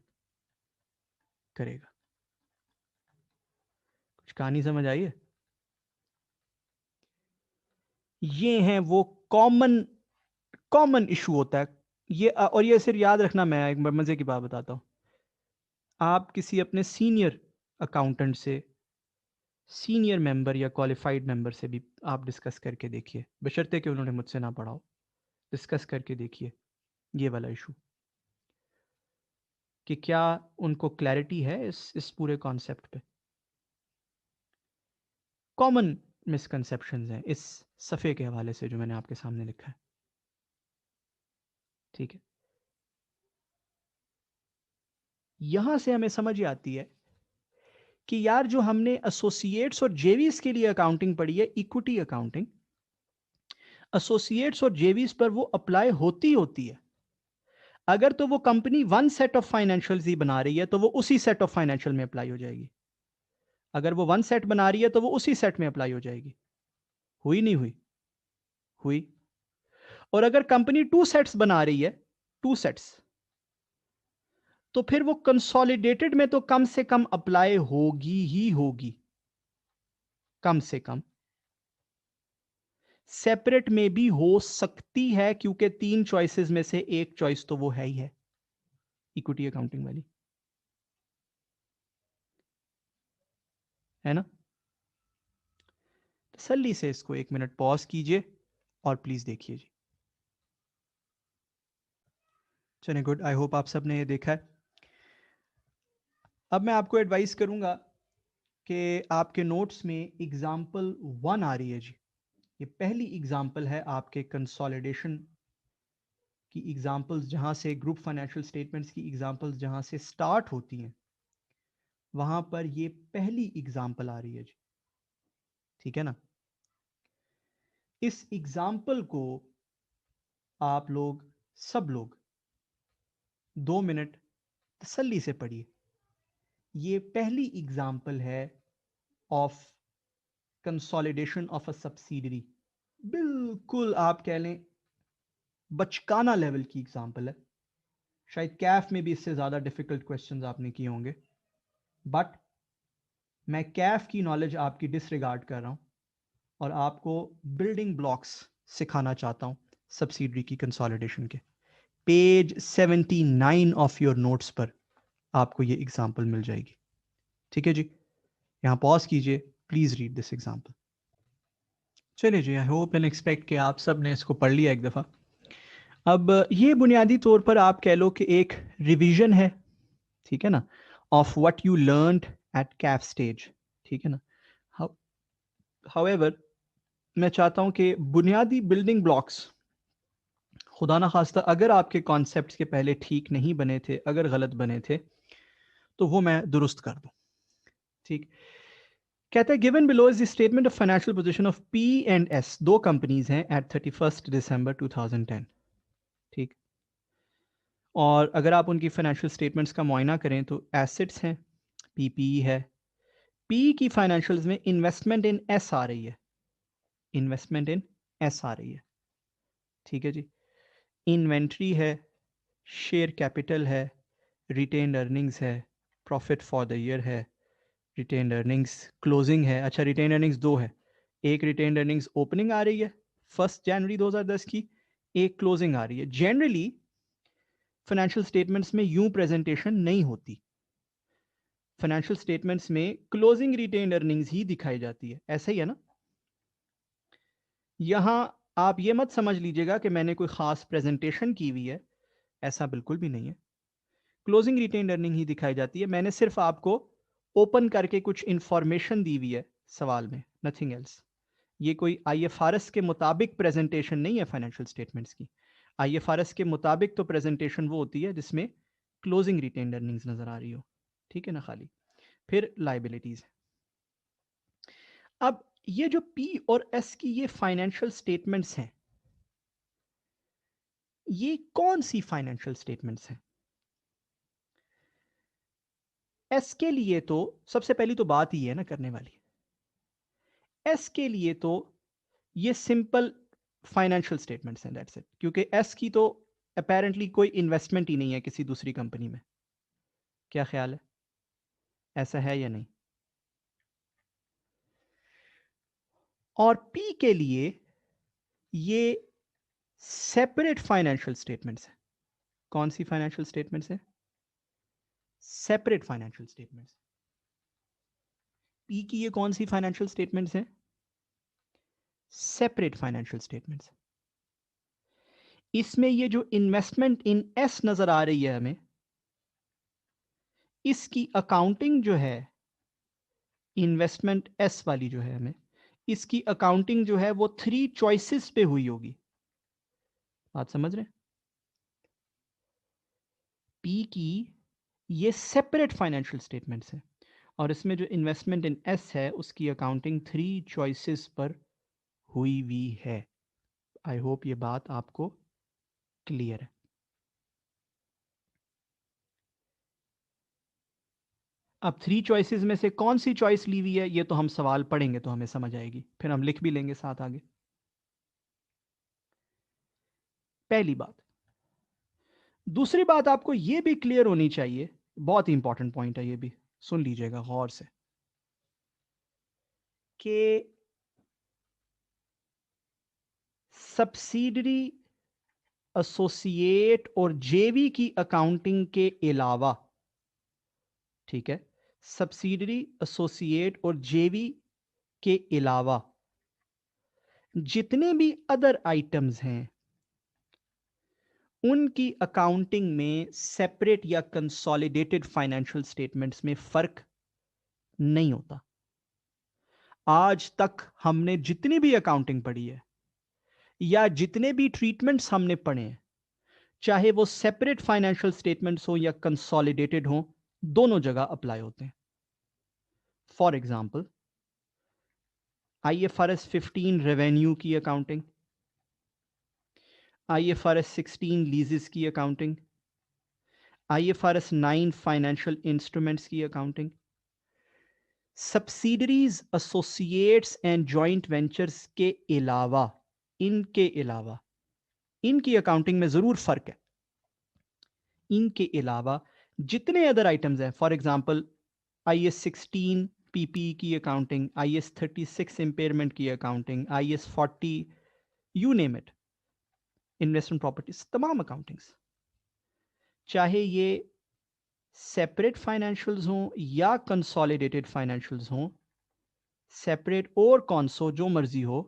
करेगा। कुछ कहानी समझ आई है? ये हैं वो कॉमन इशू होता है ये। और ये सिर्फ याद रखना, मैं एक मजे की बात बताता हूं। आप किसी अपने सीनियर अकाउंटेंट से, सीनियर मेंबर या क्वालिफाइड मेंबर से भी आप डिस्कस करके देखिए, बशर्ते कि उन्होंने मुझसे ना पढ़ा हो। डिस्कस करके देखिए ये वाला इशू, कि क्या उनको क्लैरिटी है इस पूरे कॉन्सेप्ट पे। कॉमन मिसकंसेप्शंस हैं इस सफ़े के हवाले से जो मैंने आपके सामने लिखा है, ठीक है? यहां से हमें समझ ही आती है कि यार जो हमने एसोसिएट्स और जेवीज के लिए अकाउंटिंग पढ़ी है, इक्विटी अकाउंटिंग, एसोसिएट्स और जेवीज पर वो अप्लाई होती है। अगर तो वो company one set of financials ही बना रही है तो वो उसी सेट ऑफ फाइनेंशियल में अप्लाई हो जाएगी। अगर वो वन सेट बना रही है तो वो उसी सेट में अप्लाई हो जाएगी। हुई नहीं हुई? हुई। और अगर कंपनी 2 सेट्स बना रही है, 2 सेट्स, तो फिर वो कंसोलिडेटेड में तो कम से कम अप्लाई होगी ही होगी, कम से कम। सेपरेट में भी हो सकती है, क्योंकि 3 चॉइसेस में से एक चॉइस तो वो है ही है, इक्विटी अकाउंटिंग वाली, है ना? तसल्ली से इसको 1 मिनट पॉज कीजिए और प्लीज देखिए जी। चलिए, गुड। आई होप आप सबने ये देखा है। अब मैं आपको एडवाइस करूंगा कि आपके नोट्स में एग्जाम्पल 1 आ रही है जी। ये पहली एग्जाम्पल है आपके कंसोलिडेशन की एग्जाम्पल्स, जहां से ग्रुप फाइनेंशियल स्टेटमेंट्स की एग्जाम्पल्स जहां से स्टार्ट होती हैं, वहां पर ये पहली एग्जाम्पल आ रही है जी, ठीक है ना? इस एग्जाम्पल को आप लोग, सब लोग 2 मिनट तसल्ली से पढ़िए। ये पहली एग्जाम्पल है of consolidation of a subsidiary. बिल्कुल आप कह लें बचकाना लेवल की एग्जाम्पल है। शायद कैफ में भी इससे ज़्यादा डिफिकल्ट क्वेश्चंस आपने किए होंगे, बट मैं कैफ की नॉलेज आपकी डिसरिगार्ड कर रहा हूं और आपको बिल्डिंग ब्लॉक्स सिखाना चाहता हूं सब्सिडरी की कंसोलिडेशन के। पेज 79 ऑफ योर नोट्स पर आपको ये एग्जाम्पल मिल जाएगी, ठीक है जी? यहां पॉज कीजिए, प्लीज रीड दिस एग्जाम्पल। चलिए जी, आई होप एंड एक्सपेक्ट कि आप सब ने इसको पढ़ लिया एक दफ़ा। अब ये बुनियादी तौर पर आप कह लो कि एक रिवीजन है, ठीक है ना, of what you learned at CAF stage, ठीक है ना? हाउएवर, मैं चाहता हूं कि बुनियादी बिल्डिंग ब्लॉक्स, खुदा ना खास्ता अगर आपके कॉन्सेप्ट्स के पहले ठीक नहीं बने थे, अगर गलत बने थे, तो वो मैं दुरुस्त कर दूं, ठीक? कहता है given below is the statement of financial position of P and S, दो कंपनीज हैं एट 31 दिसंबर 2010, ठीक? और अगर आप उनकी फाइनेंशियल स्टेटमेंट्स का मुआयना करें तो एसेट्स हैं, पीपीई है, पी की फाइनेंशियल्स में इन्वेस्टमेंट इन एस आ रही है, इन्वेस्टमेंट इन एस आ रही है, ठीक है जी। इन्वेंट्री है, शेयर कैपिटल है, रिटेन अर्निंग्स है, प्रॉफिट फॉर द ईयर है, रिटेन अर्निंग्स क्लोजिंग है। अच्छा, रिटेन अर्निंग्स दो है, एक रिटेन अर्निंग्स ओपनिंग आ रही है 1 जनवरी 2010 की, एक क्लोजिंग आ रही है। जनरली फाइनेंशियल स्टेटमेंट्स में यूं प्रेजेंटेशन नहीं होती, फाइनेंशियल स्टेटमेंट्स में क्लोजिंग रिटेन अर्निंग्स ही दिखाई जाती है, ऐसा ही है ना। यहां आप ये मत समझ लीजिएगा कि मैंने कोई खास प्रेजेंटेशन की हुई है, ऐसा बिल्कुल भी नहीं है। क्लोजिंग रिटेन अर्निंग ही दिखाई जाती है। मैंने सिर्फ आपको ओपन करके कुछ इंफॉर्मेशन दी हुई है सवाल में, नथिंग एल्स। ये कोई आईएफआरएस के मुताबिक प्रेजेंटेशन नहीं है फाइनेंशियल स्टेटमेंट्स की। आईएफआरएस के मुताबिक तो प्रेजेंटेशन वो होती है जिसमें क्लोजिंग रिटेन अर्निंग्स नजर आ रही हो, ठीक है ना खाली। फिर लाइबिलिटीज। अब ये जो पी और एस की ये फाइनेंशियल स्टेटमेंट्स हैं, ये कौन सी फाइनेंशियल स्टेटमेंट्स हैं? एस के लिए तो सबसे पहली तो बात ही है ना करने वाली, एस के लिए तो ये सिंपल फाइनेंशियल स्टेटमेंट्स हैं, दैट्स इट। क्योंकि एस की तो अपेरेंटली कोई इन्वेस्टमेंट ही नहीं है किसी दूसरी कंपनी में। क्या ख्याल है, ऐसा है या नहीं? और पी के लिए ये सेपरेट फाइनेंशियल स्टेटमेंट्स है। कौन सी फाइनेंशियल स्टेटमेंट्स है? Separate financial statements. पी की ये कौन सी फाइनेंशियल स्टेटमेंट्स हैं? Separate financial statements. इसमें ये जो इन्वेस्टमेंट इन एस नजर आ रही है हमें, इसकी अकाउंटिंग जो है, इन्वेस्टमेंट एस वाली जो है हमें, इसकी अकाउंटिंग जो है वो 3 चॉइसेस पे हुई होगी। बात समझ रहे हैं? पी की ये सेपरेट फाइनेंशियल स्टेटमेंट्स है और इसमें जो इन्वेस्टमेंट इन एस है उसकी अकाउंटिंग 3 चॉइसेस पर हुई हुई है। आई होप ये बात आपको क्लियर है। अब 3 चॉइसेस में से कौन सी चॉइस ली हुई है ये तो हम सवाल पढ़ेंगे तो हमें समझ आएगी, फिर हम लिख भी लेंगे साथ आगे। पहली बात। दूसरी बात आपको यह भी क्लियर होनी चाहिए, बहुत ही इंपॉर्टेंट पॉइंट है ये भी, सुन लीजिएगा गौर से, कि सब्सिडरी, एसोसिएट और जेवी की अकाउंटिंग के अलावा, ठीक है, सब्सिडरी, एसोसिएट और जेवी के अलावा जितने भी अदर आइटम्स हैं उनकी अकाउंटिंग में सेपरेट या कंसोलिडेटेड फाइनेंशियल स्टेटमेंट्स में फर्क नहीं होता। आज तक हमने जितनी भी अकाउंटिंग पढ़ी है या जितने भी ट्रीटमेंट्स हमने पढ़े हैं, चाहे वो सेपरेट फाइनेंशियल स्टेटमेंट्स हो या कंसोलिडेटेड हो, दोनों जगह अप्लाई होते हैं। फॉर एग्जाम्पल, IFRS 15 रेवेन्यू की अकाउंटिंग, IFRS 16 लीजेस की अकाउंटिंग, IFRS 9 फाइनेंशियल इंस्ट्रूमेंट्स की accounting, subsidiaries, associates and joint ventures के अलावा, इनके अलावा, इनकी अकाउंटिंग में जरूर फर्क है। इनके अलावा जितने अदर आइटम्स हैं, फॉर एग्जांपल IS 16 पीपी की अकाउंटिंग, IS 36 इंपेयरमेंट की accounting, IS 40, you name it, investment properties, तमाम अकाउंटिंग्स, चाहे ये सेपरेट फाइनेंशियल्स हों या कंसोलिडेटेड फाइनेंशियल्स हों, सेपरेट और कॉन्सो जो मर्जी हो,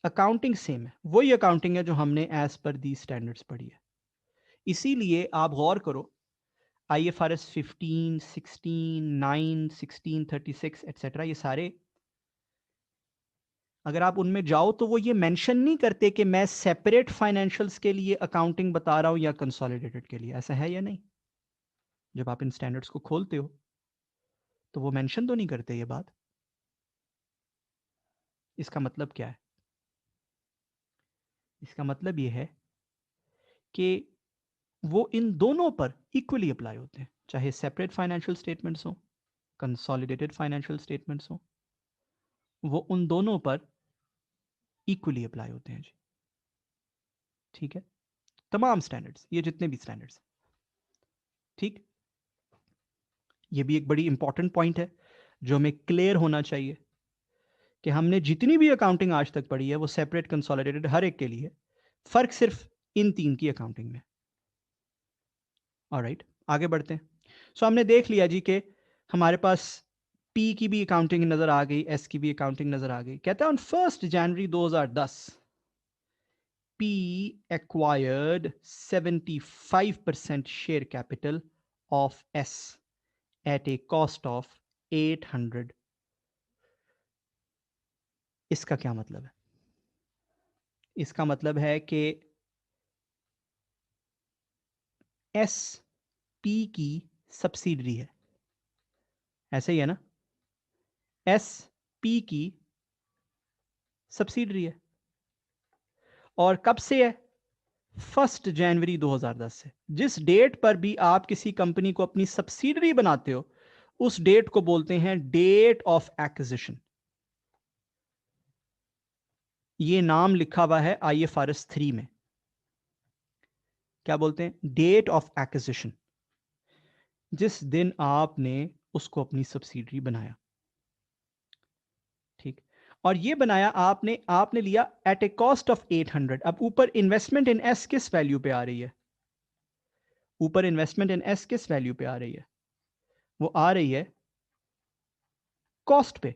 अकाउंटिंग सेम है। वही अकाउंटिंग है जो हमने एज पर दी स्टैंडर्ड्स पढ़ी है। इसीलिए आप गौर करो, IFRS 15, 16, 9, 16, 36 एटसेट्रा, ये सारे अगर आप उनमें जाओ तो वो ये मेंशन नहीं करते कि मैं सेपरेट फाइनेंशियल्स के लिए अकाउंटिंग बता रहा हूं या कंसोलिडेटेड के लिए। ऐसा है या नहीं? जब आप इन स्टैंडर्ड्स को खोलते हो तो वो मेंशन तो नहीं करते ये बात। इसका मतलब क्या है? इसका मतलब ये है कि वो इन दोनों पर इक्वली अप्लाई होते हैं, चाहे सेपरेट फाइनेंशियल स्टेटमेंट्स हो कंसोलिडेटेड फाइनेंशियल स्टेटमेंट्स हो, वो उन दोनों पर इक्वली अप्लाई होते हैं जी। ठीक है, तमाम स्टैंडर्ड्स, ये जितने भी स्टैंडर्ड्स। ठीक, ये भी एक बड़ी इंपॉर्टेंट पॉइंट है जो हमें क्लियर होना चाहिए कि हमने जितनी भी अकाउंटिंग आज तक पढ़ी है वो सेपरेट कंसोलिडेटेड हर एक के लिए, फर्क सिर्फ इन तीन की अकाउंटिंग में। ऑलराइट, आगे बढ़ते हैं। सो हमने देख लिया जी कि हमारे पास पी की भी अकाउंटिंग नजर आ गई, एस की भी अकाउंटिंग नजर आ गई। कहता है on 1 January 2010 P acquired 75% share capital of S at a cost of 800। इसका क्या मतलब है? इसका मतलब है कि एस पी की सब्सिडरी है, ऐसे ही है ना? एस पी की सब्सिडरी है, और कब से है? 1 जनवरी 2010 से। जिस डेट पर भी आप किसी कंपनी को अपनी सब्सिडरी बनाते हो, उस डेट को बोलते हैं डेट ऑफ एक्विजिशन। ये नाम लिखा हुआ है IFRS 3 में, क्या बोलते हैं? डेट ऑफ एक्विजिशन, जिस दिन आपने उसको अपनी सब्सिडरी बनाया। ठीक, और ये बनाया आपने लिया एट ए कॉस्ट ऑफ 800। अब ऊपर इन्वेस्टमेंट इन एस किस वैल्यू पे आ रही है? ऊपर इन्वेस्टमेंट इन एस किस वैल्यू पे आ रही है? वो आ रही है कॉस्ट पे।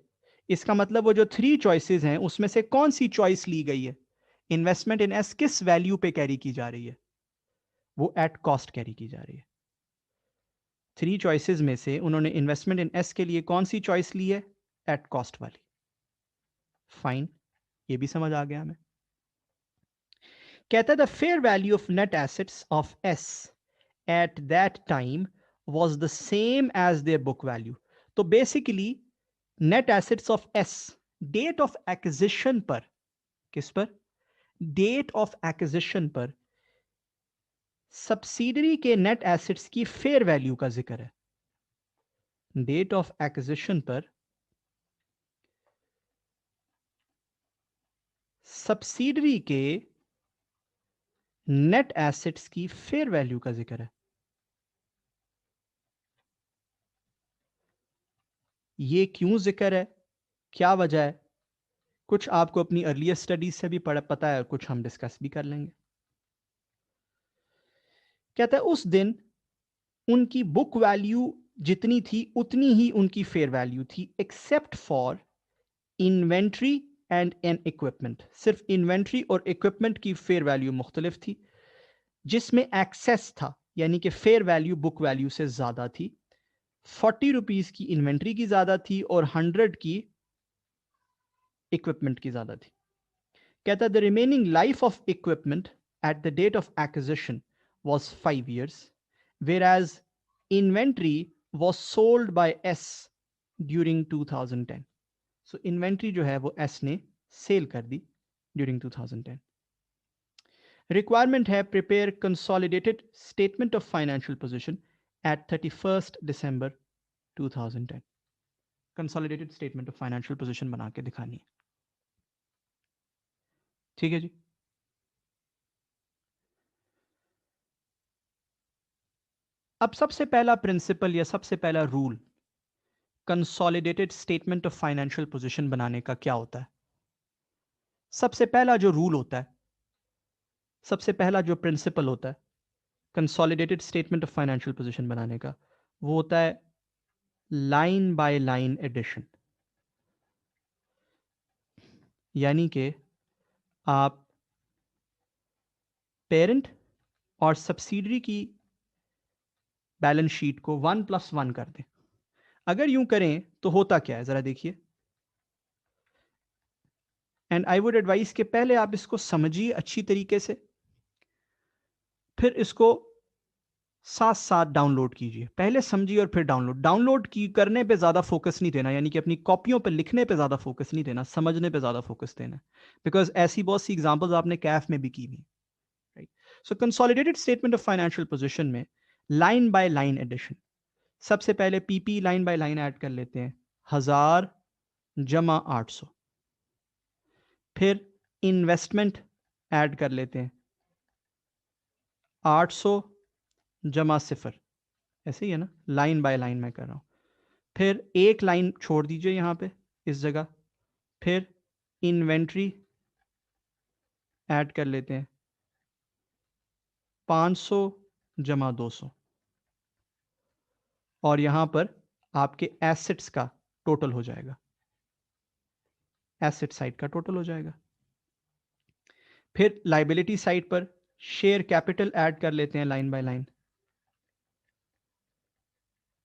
इसका मतलब वो जो 3 चॉइसेस हैं उसमें से कौन सी चॉइस ली गई है? इन्वेस्टमेंट इन एस किस वैल्यू पे कैरी की जा रही है? वो एट कॉस्ट कैरी की जा रही है। 3 चॉइसेस में से उन्होंने इन्वेस्टमेंट इन एस के लिए कौन सी चॉइस ली है? एट कॉस्ट वाली। फाइन, ये भी समझ आ गया हमें। कहता है the fair value of net assets of S at that time was the same as their book value. तो basically net assets of S date of acquisition पर, किस पर? डेट ऑफ एक्विजिशन पर सब्सिडरी के नेट एसेट्स की fair value का जिक्र है। डेट ऑफ एक्विजिशन पर सब्सिडरी के नेट एसेट्स की फेयर वैल्यू का जिक्र है। ये क्यों जिक्र है, क्या वजह है? कुछ आपको अपनी अर्लियर स्टडीज से भी पता है, कुछ हम डिस्कस भी कर लेंगे। कहता है उस दिन उनकी बुक वैल्यू जितनी थी उतनी ही उनकी फेयर वैल्यू थी, except for inventory and N equipment. सिर्फ इन्वेंट्री और इक्विपमेंट की फेयर वैल्यू मुख्तलिफ थी, जिसमें एक्सेस था, यानी कि फेयर वैल्यू बुक वैल्यू से ज्यादा थी। 40 रुपीज की इन्वेंट्री की ज्यादा थी और 100 की इक्विपमेंट की ज्यादा थी। कहता the remaining life of equipment at the date of acquisition was 5 years, whereas inventory was sold by S during 2010. So inventory जो है वो S ने सेल कर दी during 2010. Requirement है prepare consolidated statement of financial position at 31st December 2010. Consolidated statement of financial position बना के दिखानी है। ठीक है जी। अब सबसे पहला प्रिंसिपल या सबसे पहला rule consolidated statement of financial position बनाने का क्या होता है? सबसे पहला जो रूल होता है, सबसे पहला जो प्रिंसिपल होता है consolidated statement of financial position बनाने का, वो होता है लाइन बाय लाइन एडिशन। यानी कि आप पेरेंट और सब्सिडरी की बैलेंस शीट को 1+1 कर दें। अगर यूं करें तो होता क्या है, जरा देखिए। एंड आई वुड एडवाइस के पहले आप इसको समझिए अच्छी तरीके से, फिर इसको साथ साथ डाउनलोड कीजिए। पहले समझिए और फिर डाउनलोड की करने पे ज़्यादा फोकस नहीं देना, यानी कि अपनी कॉपियों पे लिखने पे ज़्यादा फोकस नहीं देना, समझने पे ज़्यादा फोकस देना। बिकॉज ऐसी बहुत सी एग्जांपल्स आपने कैफ में भी की हुई, right? So consolidated statement of financial position में लाइन बाय लाइन एडिशन, सबसे पहले PP line by line add कर लेते हैं, 1000 जमा 800। फिर इन्वेस्टमेंट ऐड कर लेते हैं, 800 जमा 0। ऐसे ही है ना, लाइन बाय लाइन मैं कर रहा हूं। फिर एक लाइन छोड़ दीजिए यहां पे इस जगह, फिर इन्वेंट्री ऐड कर लेते हैं, 500 जमा 200। और यहां पर आपके एसेट्स का टोटल हो जाएगा, एसेट साइड का टोटल हो जाएगा। फिर लाइबिलिटी साइड पर शेयर कैपिटल ऐड कर लेते हैं लाइन बाय लाइन।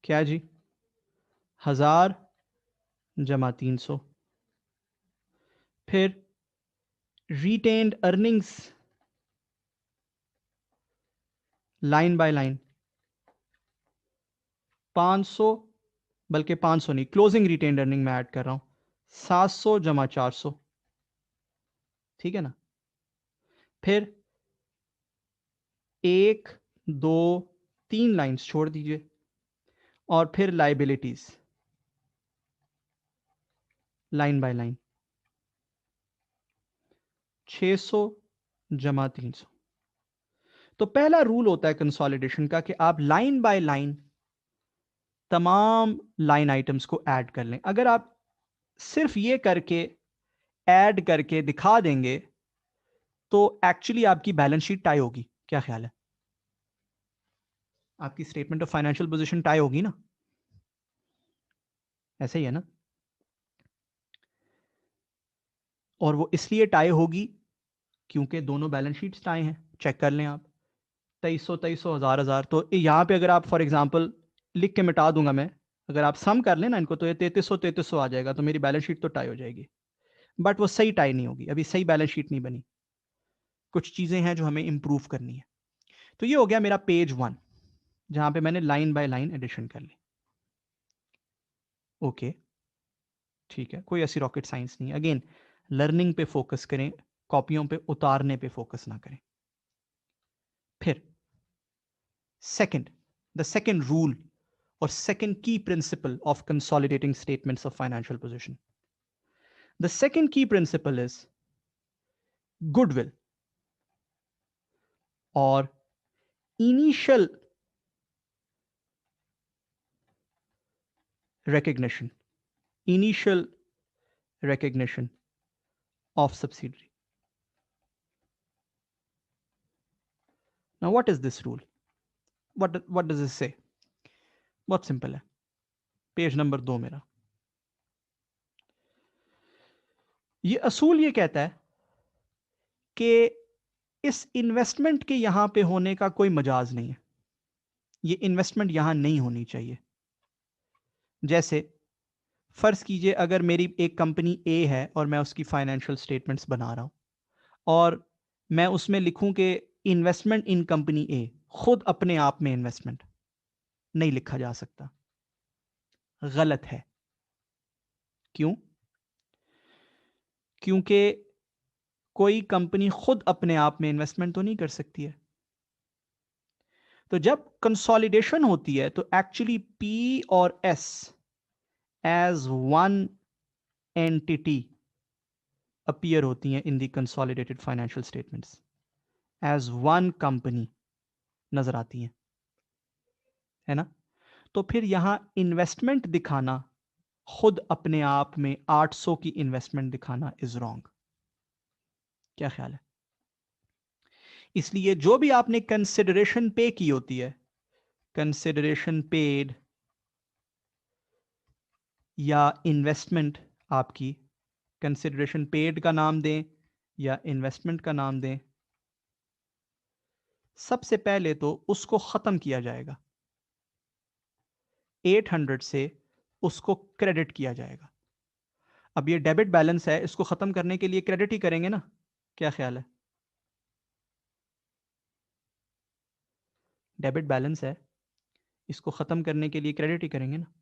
क्या जी, 1000 जमा 300। फिर retained earnings line by line, 500, बल्कि 500 नहीं, क्लोजिंग रिटेन्ड अर्निंग में ऐड कर रहा हूं, 700 जमा 400। ठीक है ना। फिर 1 2 3 लाइंस छोड़ दीजिए, और फिर लाइबिलिटीज लाइन बाय लाइन, 600 जमा 300। तो पहला रूल होता है कंसोलिडेशन का कि आप लाइन बाय लाइन तमाम लाइन आइटम्स को ऐड कर लें। अगर आप सिर्फ ये करके ऐड करके दिखा देंगे तो एक्चुअली आपकी बैलेंस शीट टाई होगी। क्या ख्याल है? आपकी statement of financial position tie होगी ना, ऐसे ही है ना। और वो इसलिए टाई होगी क्योंकि दोनों बैलेंस शीट्स टाई हैं। चेक कर लें आप, 2300 1000 1000। तो यहां पे अगर आप फॉर एग्जांपल लिख के मिटा दूंगा मैं, अगर आप सम कर लेना इनको, तो ये 3300 आ जाएगा, तो मेरी बैलेंस शीट तो टाई हो जाएगी। बट वो सही टाई नहीं होगी, अभी सही बैलेंस शीट नहीं बनी, कुछ चीजें हैं जो हमें इंप्रूव करनी है। तो ये हो गया मेरा पेज 1, जहां पे मैंने लाइन बाय लाइन एडिशन कर ली। ओके, ठीक है, कोई ऐसी रॉकेट साइंस नहीं है। अगेन, लर्निंग पे फोकस करें, कॉपियों पे उतारने पे फोकस ना करें। फिर second, the second rule or second key principle of consolidating statements of financial position. The second key principle is goodwill or initial recognition, initial recognition of subsidiary. Now, what is this rule? What does this say? बहुत simple है, page number 2 मेरा। ये असूल ये कहता है कि इस इन्वेस्टमेंट के यहां पे होने का कोई मजाज नहीं है, ये इन्वेस्टमेंट यहां नहीं होनी चाहिए। जैसे फर्ज कीजिए अगर मेरी एक कंपनी ए है और मैं उसकी फाइनेंशियल स्टेटमेंट्स बना रहा हूं, और मैं उसमें लिखूं कि इन्वेस्टमेंट इन कंपनी ए, खुद अपने आप में इन्वेस्टमेंट नहीं लिखा जा सकता, गलत है। क्यों? क्योंकि कोई कंपनी खुद अपने आप में इन्वेस्टमेंट तो नहीं कर सकती है। तो जब कंसोलिडेशन होती है तो एक्चुअली पी और s as one entity appear होती हैं in the consolidated financial statements, as one company नजर आती हैं, है ना। तो फिर यहां इन्वेस्टमेंट दिखाना, खुद अपने आप में 800 की इन्वेस्टमेंट दिखाना इज रॉन्ग। क्या ख्याल है? इसलिए जो भी आपने कंसिडरेशन पे की होती है, कंसिडरेशन पेड या इन्वेस्टमेंट, आपकी कंसिडरेशन पेड का नाम दें या इन्वेस्टमेंट का नाम दें, सबसे पहले तो उसको खत्म किया जाएगा, 800 से उसको क्रेडिट किया जाएगा। अब ये डेबिट बैलेंस है, इसको खत्म करने के लिए क्रेडिट ही करेंगे ना। क्या ख्याल है? डेबिट बैलेंस है, इसको खत्म करने के लिए क्रेडिट ही करेंगे ना।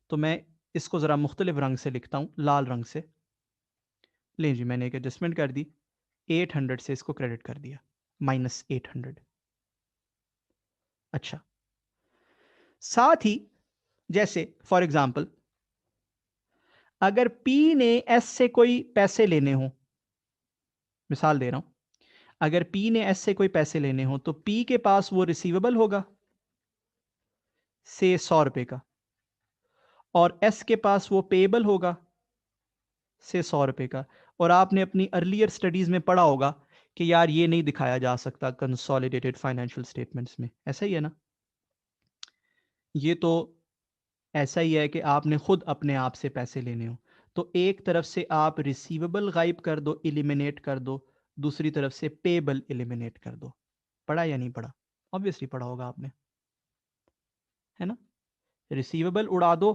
तो मैं इसको जरा मुख्तलिफ रंग से लिखता हूं, लाल रंग से। लें जी, मैंने एक एडजस्टमेंट कर दी, 800 से इसको क्रेडिट कर दिया, -800। अच्छा, साथ ही जैसे फॉर एग्जाम्पल अगर पी ने एस से कोई पैसे लेने हो, मिसाल दे रहा हूं, अगर पी ने एस से कोई पैसे लेने हो तो पी के पास वो रिसीवेबल होगा से 100 रुपए का, और एस के पास वो पेएबल होगा से 100 रुपए का। और आपने अपनी अर्लियर स्टडीज में पढ़ा होगा कि यार ये नहीं दिखाया जा सकता कंसोलिडेटेड फाइनेंशियल स्टेटमेंट्स में, ऐसा ही है ना। ये तो ऐसा ही है कि आपने खुद अपने आप से पैसे लेने हो, तो एक तरफ से आप रिसीवेबल गायब कर दो, इलिमिनेट कर दो, दूसरी तरफ से पेबल इलिमिनेट कर दो। पढ़ा या नहीं पढ़ा? ऑब्वियसली पढ़ा होगा आपने, है ना। रिसीवेबल उड़ा दो,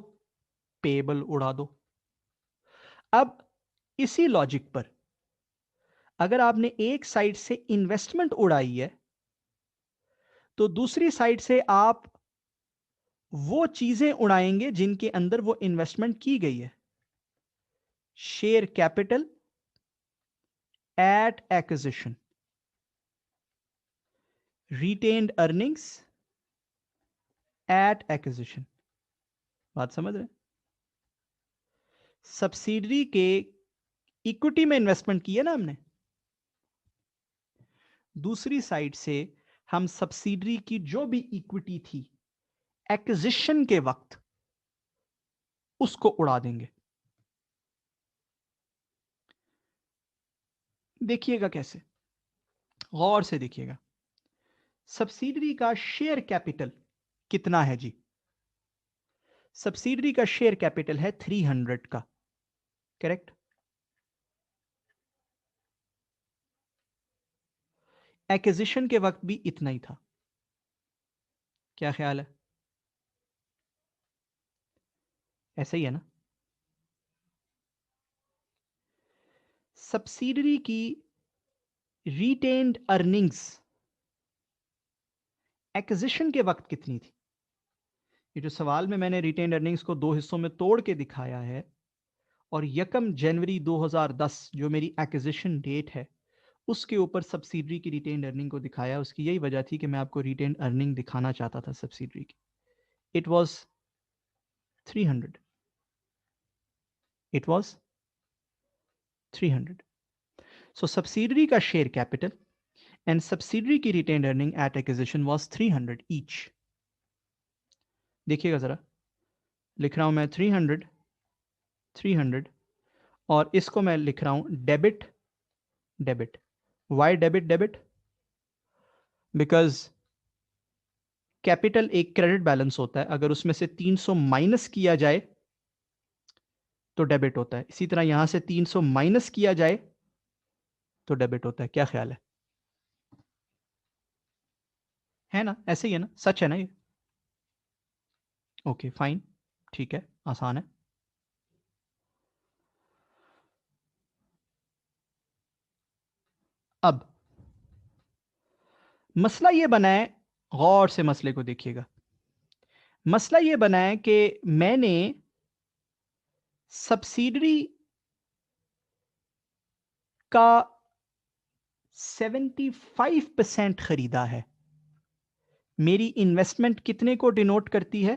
पेबल उड़ा दो। अब इसी लॉजिक पर अगर आपने एक साइड से इन्वेस्टमेंट उड़ाई है तो दूसरी साइड से आप वो चीजें उड़ाएंगे जिनके अंदर वो इन्वेस्टमेंट की गई है। Share capital at acquisition, retained earnings at acquisition. बात समझ रहे हैं? सब्सिडरी के इक्विटी में इन्वेस्टमेंट की है ना हमने, दूसरी साइड से हम सब्सिडरी की जो भी इक्विटी थी एक्विजिशन के वक्त उसको उड़ा देंगे। देखिएगा कैसे, गौर से देखिएगा। सब्सिडरी का शेयर कैपिटल कितना है जी? सब्सिडरी का शेयर कैपिटल है 300 का, करेक्ट। एक्विजिशन के वक्त भी इतना ही था, क्या ख्याल है? ऐसा ही है ना। सब्सिडरी की रिटेन्ड अर्निंग्स एक्विजिशन के वक्त कितनी थी? ये जो सवाल में मैंने रिटेन्ड अर्निंग्स को दो हिस्सों में तोड़ के दिखाया है, और 1 जनवरी 2010 जो मेरी एक्विजिशन डेट है उसके ऊपर सब्सिडरी की रिटेन्ड अर्निंग को दिखाया, उसकी यही वजह थी कि मैं आपको रिटेन्ड अर्निंग दिखाना चाहता था सब्सिडरी की। It was 300, it was 300। So subsidiary का शेयर कैपिटल एंड सब्सिडरी की retained earning at acquisition was 300 each. देखिएगा जरा, लिख रहा हूं मैं 300 300, और इसको मैं लिख रहा हूं debit debit. Why debit debit? Because capital एक क्रेडिट बैलेंस होता है, अगर उसमें से 300 माइनस किया जाए तो डेबिट होता है, इसी तरह यहां से 300 माइनस किया जाए तो डेबिट होता है। क्या ख्याल है ना? ऐसे ही है ना, सच है ना ये? ओके फाइन, ठीक है, आसान है। अब मसला ये बना है, गौर से मसले को देखिएगा। मसला ये बना है कि मैंने सब्सिडरी का 75% खरीदा है। मेरी इन्वेस्टमेंट कितने को डिनोट करती है?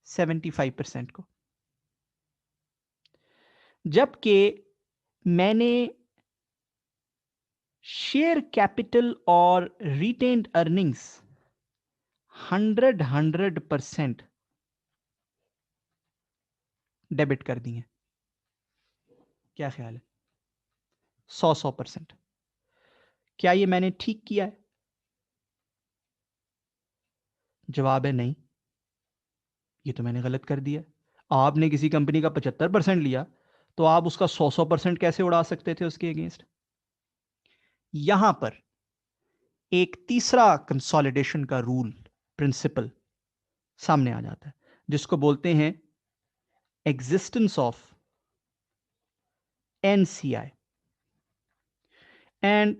75% को। जबकि मैंने शेयर कैपिटल और रिटेन्ड अर्निंग्स 100% डेबिट कर दी है। क्या ख्याल है? 100% क्या ये मैंने ठीक किया है? जवाब है नहीं, ये तो मैंने गलत कर दिया। आपने किसी कंपनी का 75% लिया तो आप उसका 100% कैसे उड़ा सकते थे उसके अगेंस्ट? यहां पर एक तीसरा कंसोलिडेशन का रूल, प्रिंसिपल सामने आ जाता है, जिसको बोलते हैं एग्जिस्टेंस ऑफ एनसीआई। एंड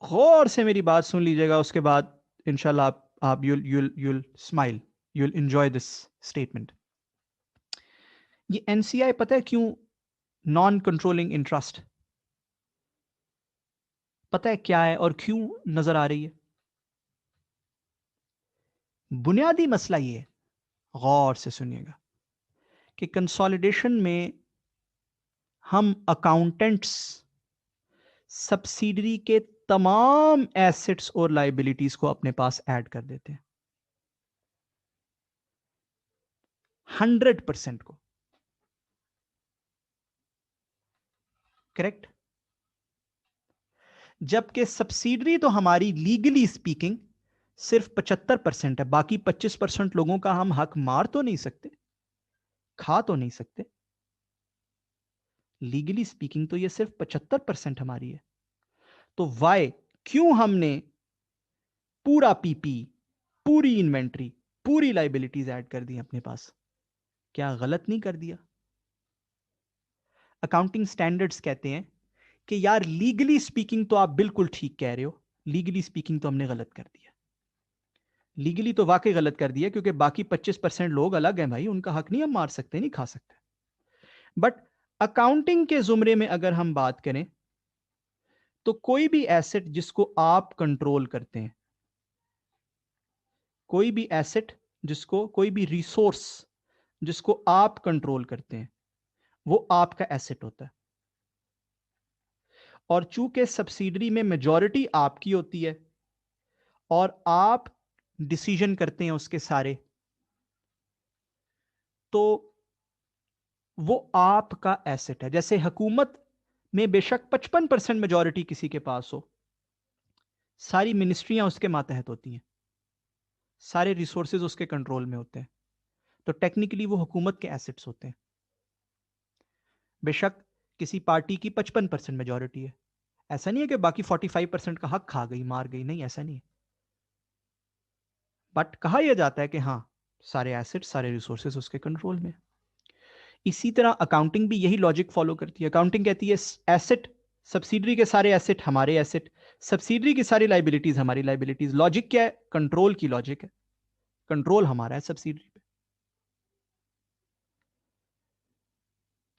गौर से मेरी बात सुन लीजिएगा, उसके बाद इंशाल्लाह आप you'll smile, you'll enjoy this statement. ये एनसीआई पता है क्यों नॉन कंट्रोलिंग इंटरेस्ट? पता है क्या है और क्यों नजर आ रही है? बुनियादी मसला ये है, गौर से सुनिएगा, कि कंसोलिडेशन में हम अकाउंटेंट्स सब्सिडरी के तमाम एसेट्स और लाइबिलिटीज को अपने पास ऐड कर देते हैं, 100% को। करेक्ट? जबकि सब्सिडरी तो हमारी लीगली स्पीकिंग सिर्फ 75% है, बाकी 25% लोगों का हम हक मार तो नहीं सकते, खा तो नहीं सकते। लीगली स्पीकिंग तो ये सिर्फ 75% हमारी है। तो वाई, क्यों हमने पूरा पीपी, पूरी इन्वेंट्री, पूरी लाइबिलिटीज ऐड कर दी अपने पास? क्या गलत नहीं कर दिया? अकाउंटिंग स्टैंडर्ड्स कहते हैं कि यार लीगली स्पीकिंग तो आप बिल्कुल ठीक कह रहे हो, लीगली स्पीकिंग तो हमने गलत कर दिया। लीगली तो वाकई गलत कर दिया, क्योंकि बाकी 25% लोग अलग हैं भाई, उनका हक नहीं हम मार सकते, नहीं खा सकते। बट अकाउंटिंग के जुमरे में अगर हम बात करें, तो कोई भी एसेट जिसको आप कंट्रोल करते हैं, कोई भी एसेट जिसको, कोई भी रिसोर्स जिसको आप कंट्रोल करते हैं, वो आपका एसेट होता है। और चूंकि सब्सिडरी में मेजॉरिटी आपकी होती है और आप डिसीजन करते हैं उसके सारे, तो वो आपका एसेट है। जैसे हुकूमत में बेशक 55% मेजॉरिटी किसी के पास हो, सारी मिनिस्ट्रियां उसके मातहत होती हैं, सारे रिसोर्सेज उसके कंट्रोल में होते हैं, तो टेक्निकली वो हुकूमत के एसेट्स होते हैं। बेशक किसी पार्टी की 55% मेजॉरिटी है, ऐसा नहीं है कि बाकी 45% का हक खा गई, मार गई, नहीं, ऐसा नहीं है। बट कहा यह जाता है कि हाँ, सारे एसेट्स, सारे रिसोर्सेज उसके कंट्रोल में। इसी तरह अकाउंटिंग भी यही लॉजिक फॉलो करती है। अकाउंटिंग कहती है एसेट, सब्सिडरी के सारे एसेट हमारे एसेट, सब्सिडरी की सारी लाइबिलिटीज हमारी लाइबिलिटीज। लॉजिक क्या है? कंट्रोल की लॉजिक है, कंट्रोल हमारा है सब्सिडरी पे।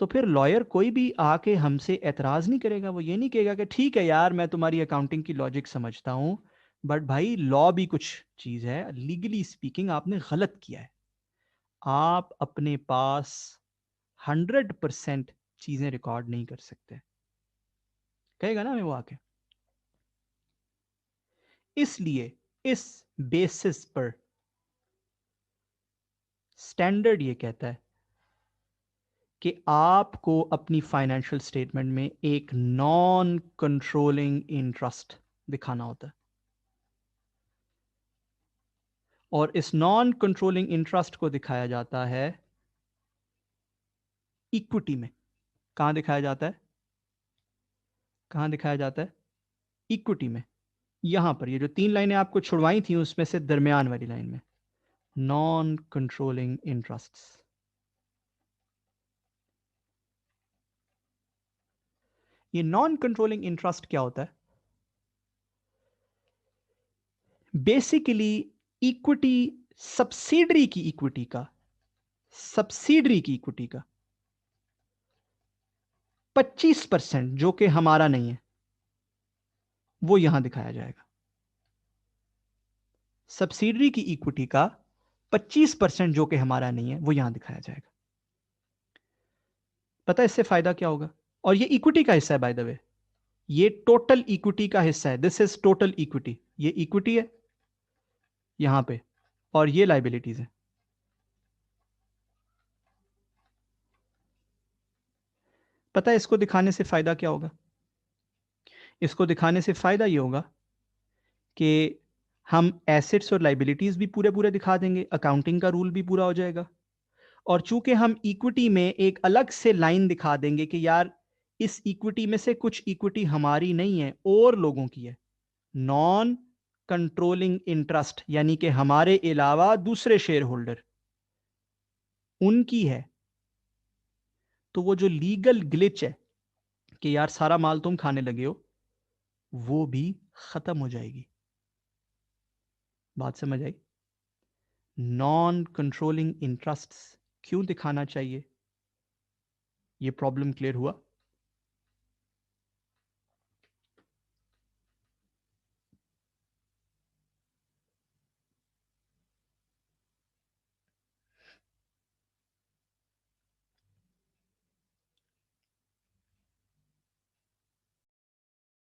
तो फिर लॉयर कोई भी आके हमसे एतराज नहीं करेगा, वो ये नहीं कहेगा कि ठीक है यार मैं तुम्हारी अकाउंटिंग की लॉजिक समझता हूं, बट भाई लॉ भी कुछ चीज है, लीगली स्पीकिंग आपने गलत किया है। आप अपने पास 100% चीजें रिकॉर्ड नहीं कर सकते, कहेगा ना हमें वो आके। इसलिए इस बेसिस पर स्टैंडर्ड ये कहता है कि आपको अपनी फाइनेंशियल स्टेटमेंट में एक नॉन कंट्रोलिंग इंटरेस्ट दिखाना होता है। और इस नॉन कंट्रोलिंग इंटरेस्ट को दिखाया जाता है इक्विटी में। कहां दिखाया जाता है? कहां दिखाया जाता है? इक्विटी में। यहां पर ये जो 3 लाइनें आपको छुड़वाई थी उसमें से दरमियान वाली लाइन में, नॉन कंट्रोलिंग इंटरेस्ट्स। ये नॉन कंट्रोलिंग इंटरेस्ट क्या होता है? बेसिकली इक्विटी, सब्सिडरी की इक्विटी का, सब्सिडरी की इक्विटी का 25% जो कि हमारा नहीं है, वो यहां दिखाया जाएगा। सब्सिडरी की इक्विटी का 25% जो कि हमारा नहीं है, वो यहां दिखाया जाएगा। पता है इससे फायदा क्या होगा? और ये इक्विटी का हिस्सा है बाय द वे, ये टोटल इक्विटी का हिस्सा है। This is total equity. ये इक्विटी है यहां पे, और ये लाइबिलिटीज है। पता है इसको दिखाने से फायदा क्या होगा? इसको दिखाने से फायदा ये होगा कि हम एसेट्स और लाइबिलिटीज भी पूरे पूरे दिखा देंगे, अकाउंटिंग का रूल भी पूरा हो जाएगा। और चूंकि हम इक्विटी में एक अलग से लाइन दिखा देंगे कि यार इस इक्विटी में से कुछ इक्विटी हमारी नहीं है और लोगों की है, नॉन कंट्रोलिंग इंटरेस्ट, यानी कि हमारे अलावा दूसरे शेयर होल्डर उनकी है, तो वो जो लीगल ग्लिच है कि यार सारा माल तुम खाने लगे हो, वो भी खत्म हो जाएगी। बात समझ आई? नॉन कंट्रोलिंग इंटरेस्ट्स क्यों दिखाना चाहिए? ये प्रॉब्लम क्लियर हुआ?